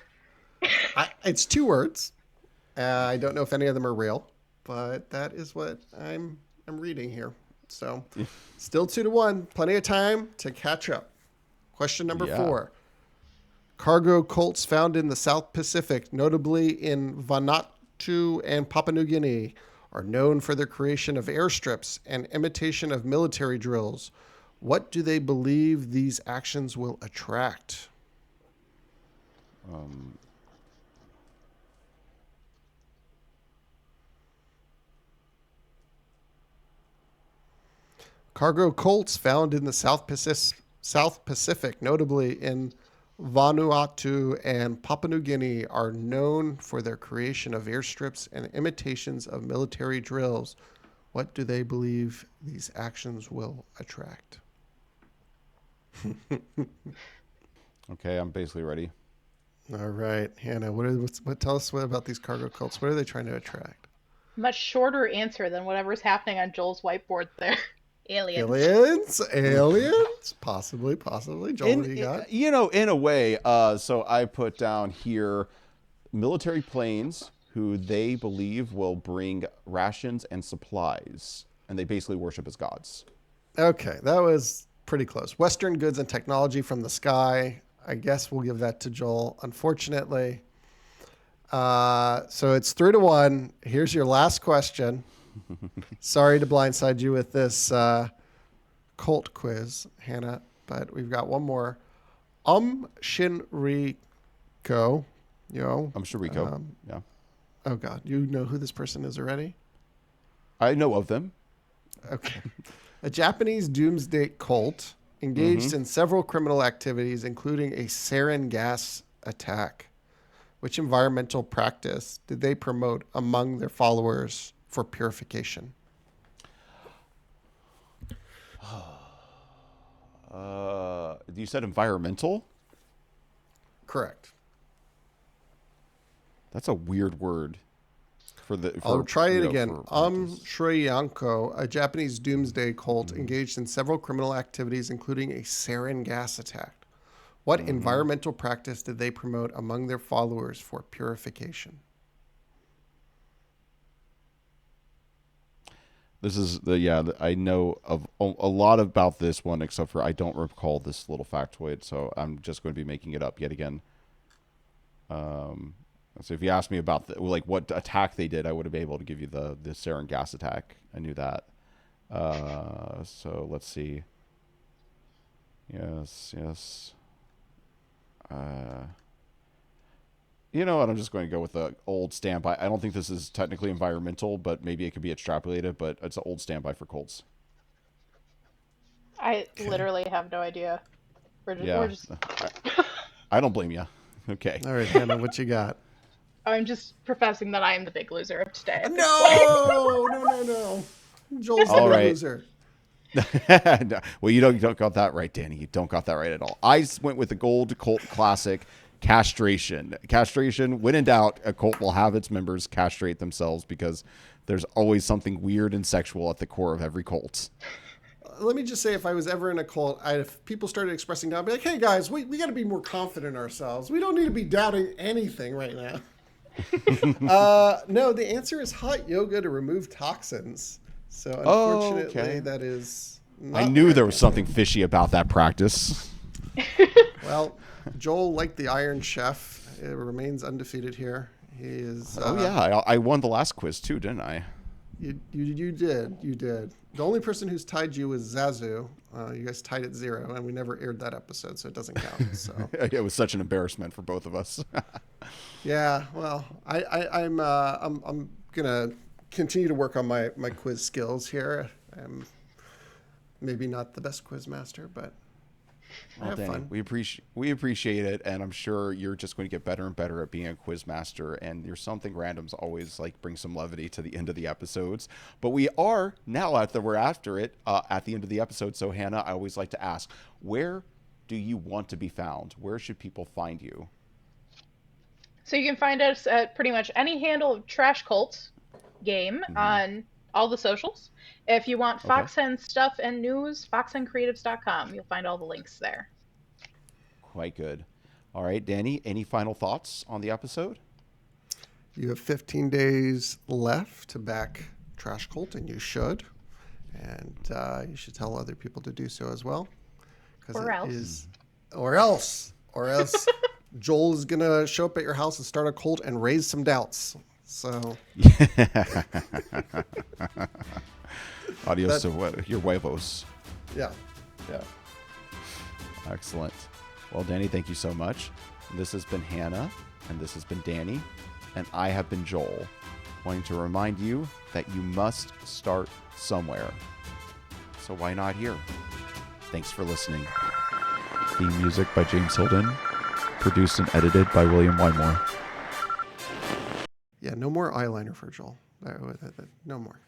It's 2 words. I don't know if any of them are real, but that is what I'm reading here. So, still 2-1. Plenty of time to catch up. Question number Yeah. 4. Cargo cults found in the South Pacific, notably in Vanuatu and Papua New Guinea, are known for their creation of airstrips and imitation of military drills. What do they believe these actions will attract? Cargo cults found in the South Pacific, notably in Vanuatu and Papua New Guinea, are known for their creation of airstrips and imitations of military drills. What do they believe these actions will attract? Okay, I'm basically ready. All right, Hannah, tell us what about these cargo cults? What are they trying to attract? Much shorter answer than whatever's happening on Joel's whiteboard there. Aliens. Aliens? Possibly. Joel, what do you got? In a way, so I put down here military planes who they believe will bring rations and supplies, and they basically worship as gods. Okay, that was pretty close. Western goods and technology from the sky. I guess we'll give that to Joel, unfortunately. So it's 3-1. Here's your last question. Sorry to blindside you with this cult quiz, Hannah, but we've got one more. Shinriko. Shinriko. Yeah. Oh, God. You know who this person is already? I know of them. Okay. A Japanese doomsday cult engaged in several criminal activities, including a sarin gas attack. Which environmental practice did they promote among their followers for purification? You said environmental? Correct. That's a weird word. I'll try it again. Shriyanko, a Japanese doomsday cult, engaged in several criminal activities, including a sarin gas attack. What environmental practice did they promote among their followers for purification? This is I know of a lot about this one, except for I don't recall this little factoid, so I'm just going to be making it up yet again. So if you asked me about what attack they did, I would have been able to give you the sarin gas attack. I knew that. So let's see. Yes. You know what? I'm just going to go with the old standby. I don't think this is technically environmental, but maybe it could be extrapolated. But it's an old standby for cults. I literally have no idea. We're just... I don't blame you. Okay. All right, Hannah, what you got? I'm just professing that I am the big loser of today. No. Joel's the big loser. No. Well, you don't got that right, Danny. You don't got that right at all. I went with the gold cult classic, castration. Castration, when in doubt, a cult will have its members castrate themselves because there's always something weird and sexual at the core of every cult. Let me just say, if I was ever in a cult, if people started expressing doubt, I'd be like, hey, guys, we got to be more confident in ourselves. We don't need to be doubting anything right now. No, the answer is hot yoga to remove toxins. So unfortunately, that is not I knew there was something fishy about that practice. Well, Joel, like the Iron Chef, remains undefeated here. He is. I won the last quiz too, didn't I? You did. The only person who's tied you was Zazu. You guys tied at 0, and we never aired that episode, so it doesn't count. So it was such an embarrassment for both of us. Yeah, well, I'm gonna continue to work on my quiz skills here. I'm maybe not the best quiz master, but I have fun. We appreciate it, and I'm sure you're just going to get better and better at being a quiz master. And your something randoms always bring some levity to the end of the episodes. But we are now at the end of the episode. So Hannah, I always like to ask, where do you want to be found? Where should people find you? So you can find us at pretty much any handle of Trash Cult game on all the socials. If you want Foxhen stuff and news, foxhencreatives.com. You'll find all the links there. Quite good. All right, Danny, any final thoughts on the episode? You have 15 days left to back Trash Cult, and you should. And you should tell other people to do so as well. Or else. Joel is going to show up at your house and start a cult and raise some doubts. So. Adios to your huevos. Yeah. Excellent. Well, Danny, thank you so much. This has been Hannah, and this has been Danny, and I have been Joel, wanting to remind you that you must start somewhere. So why not here? Thanks for listening. Theme music by James Hilden. Produced and edited by William Wymore. Yeah, no more eyeliner for Joel. No more.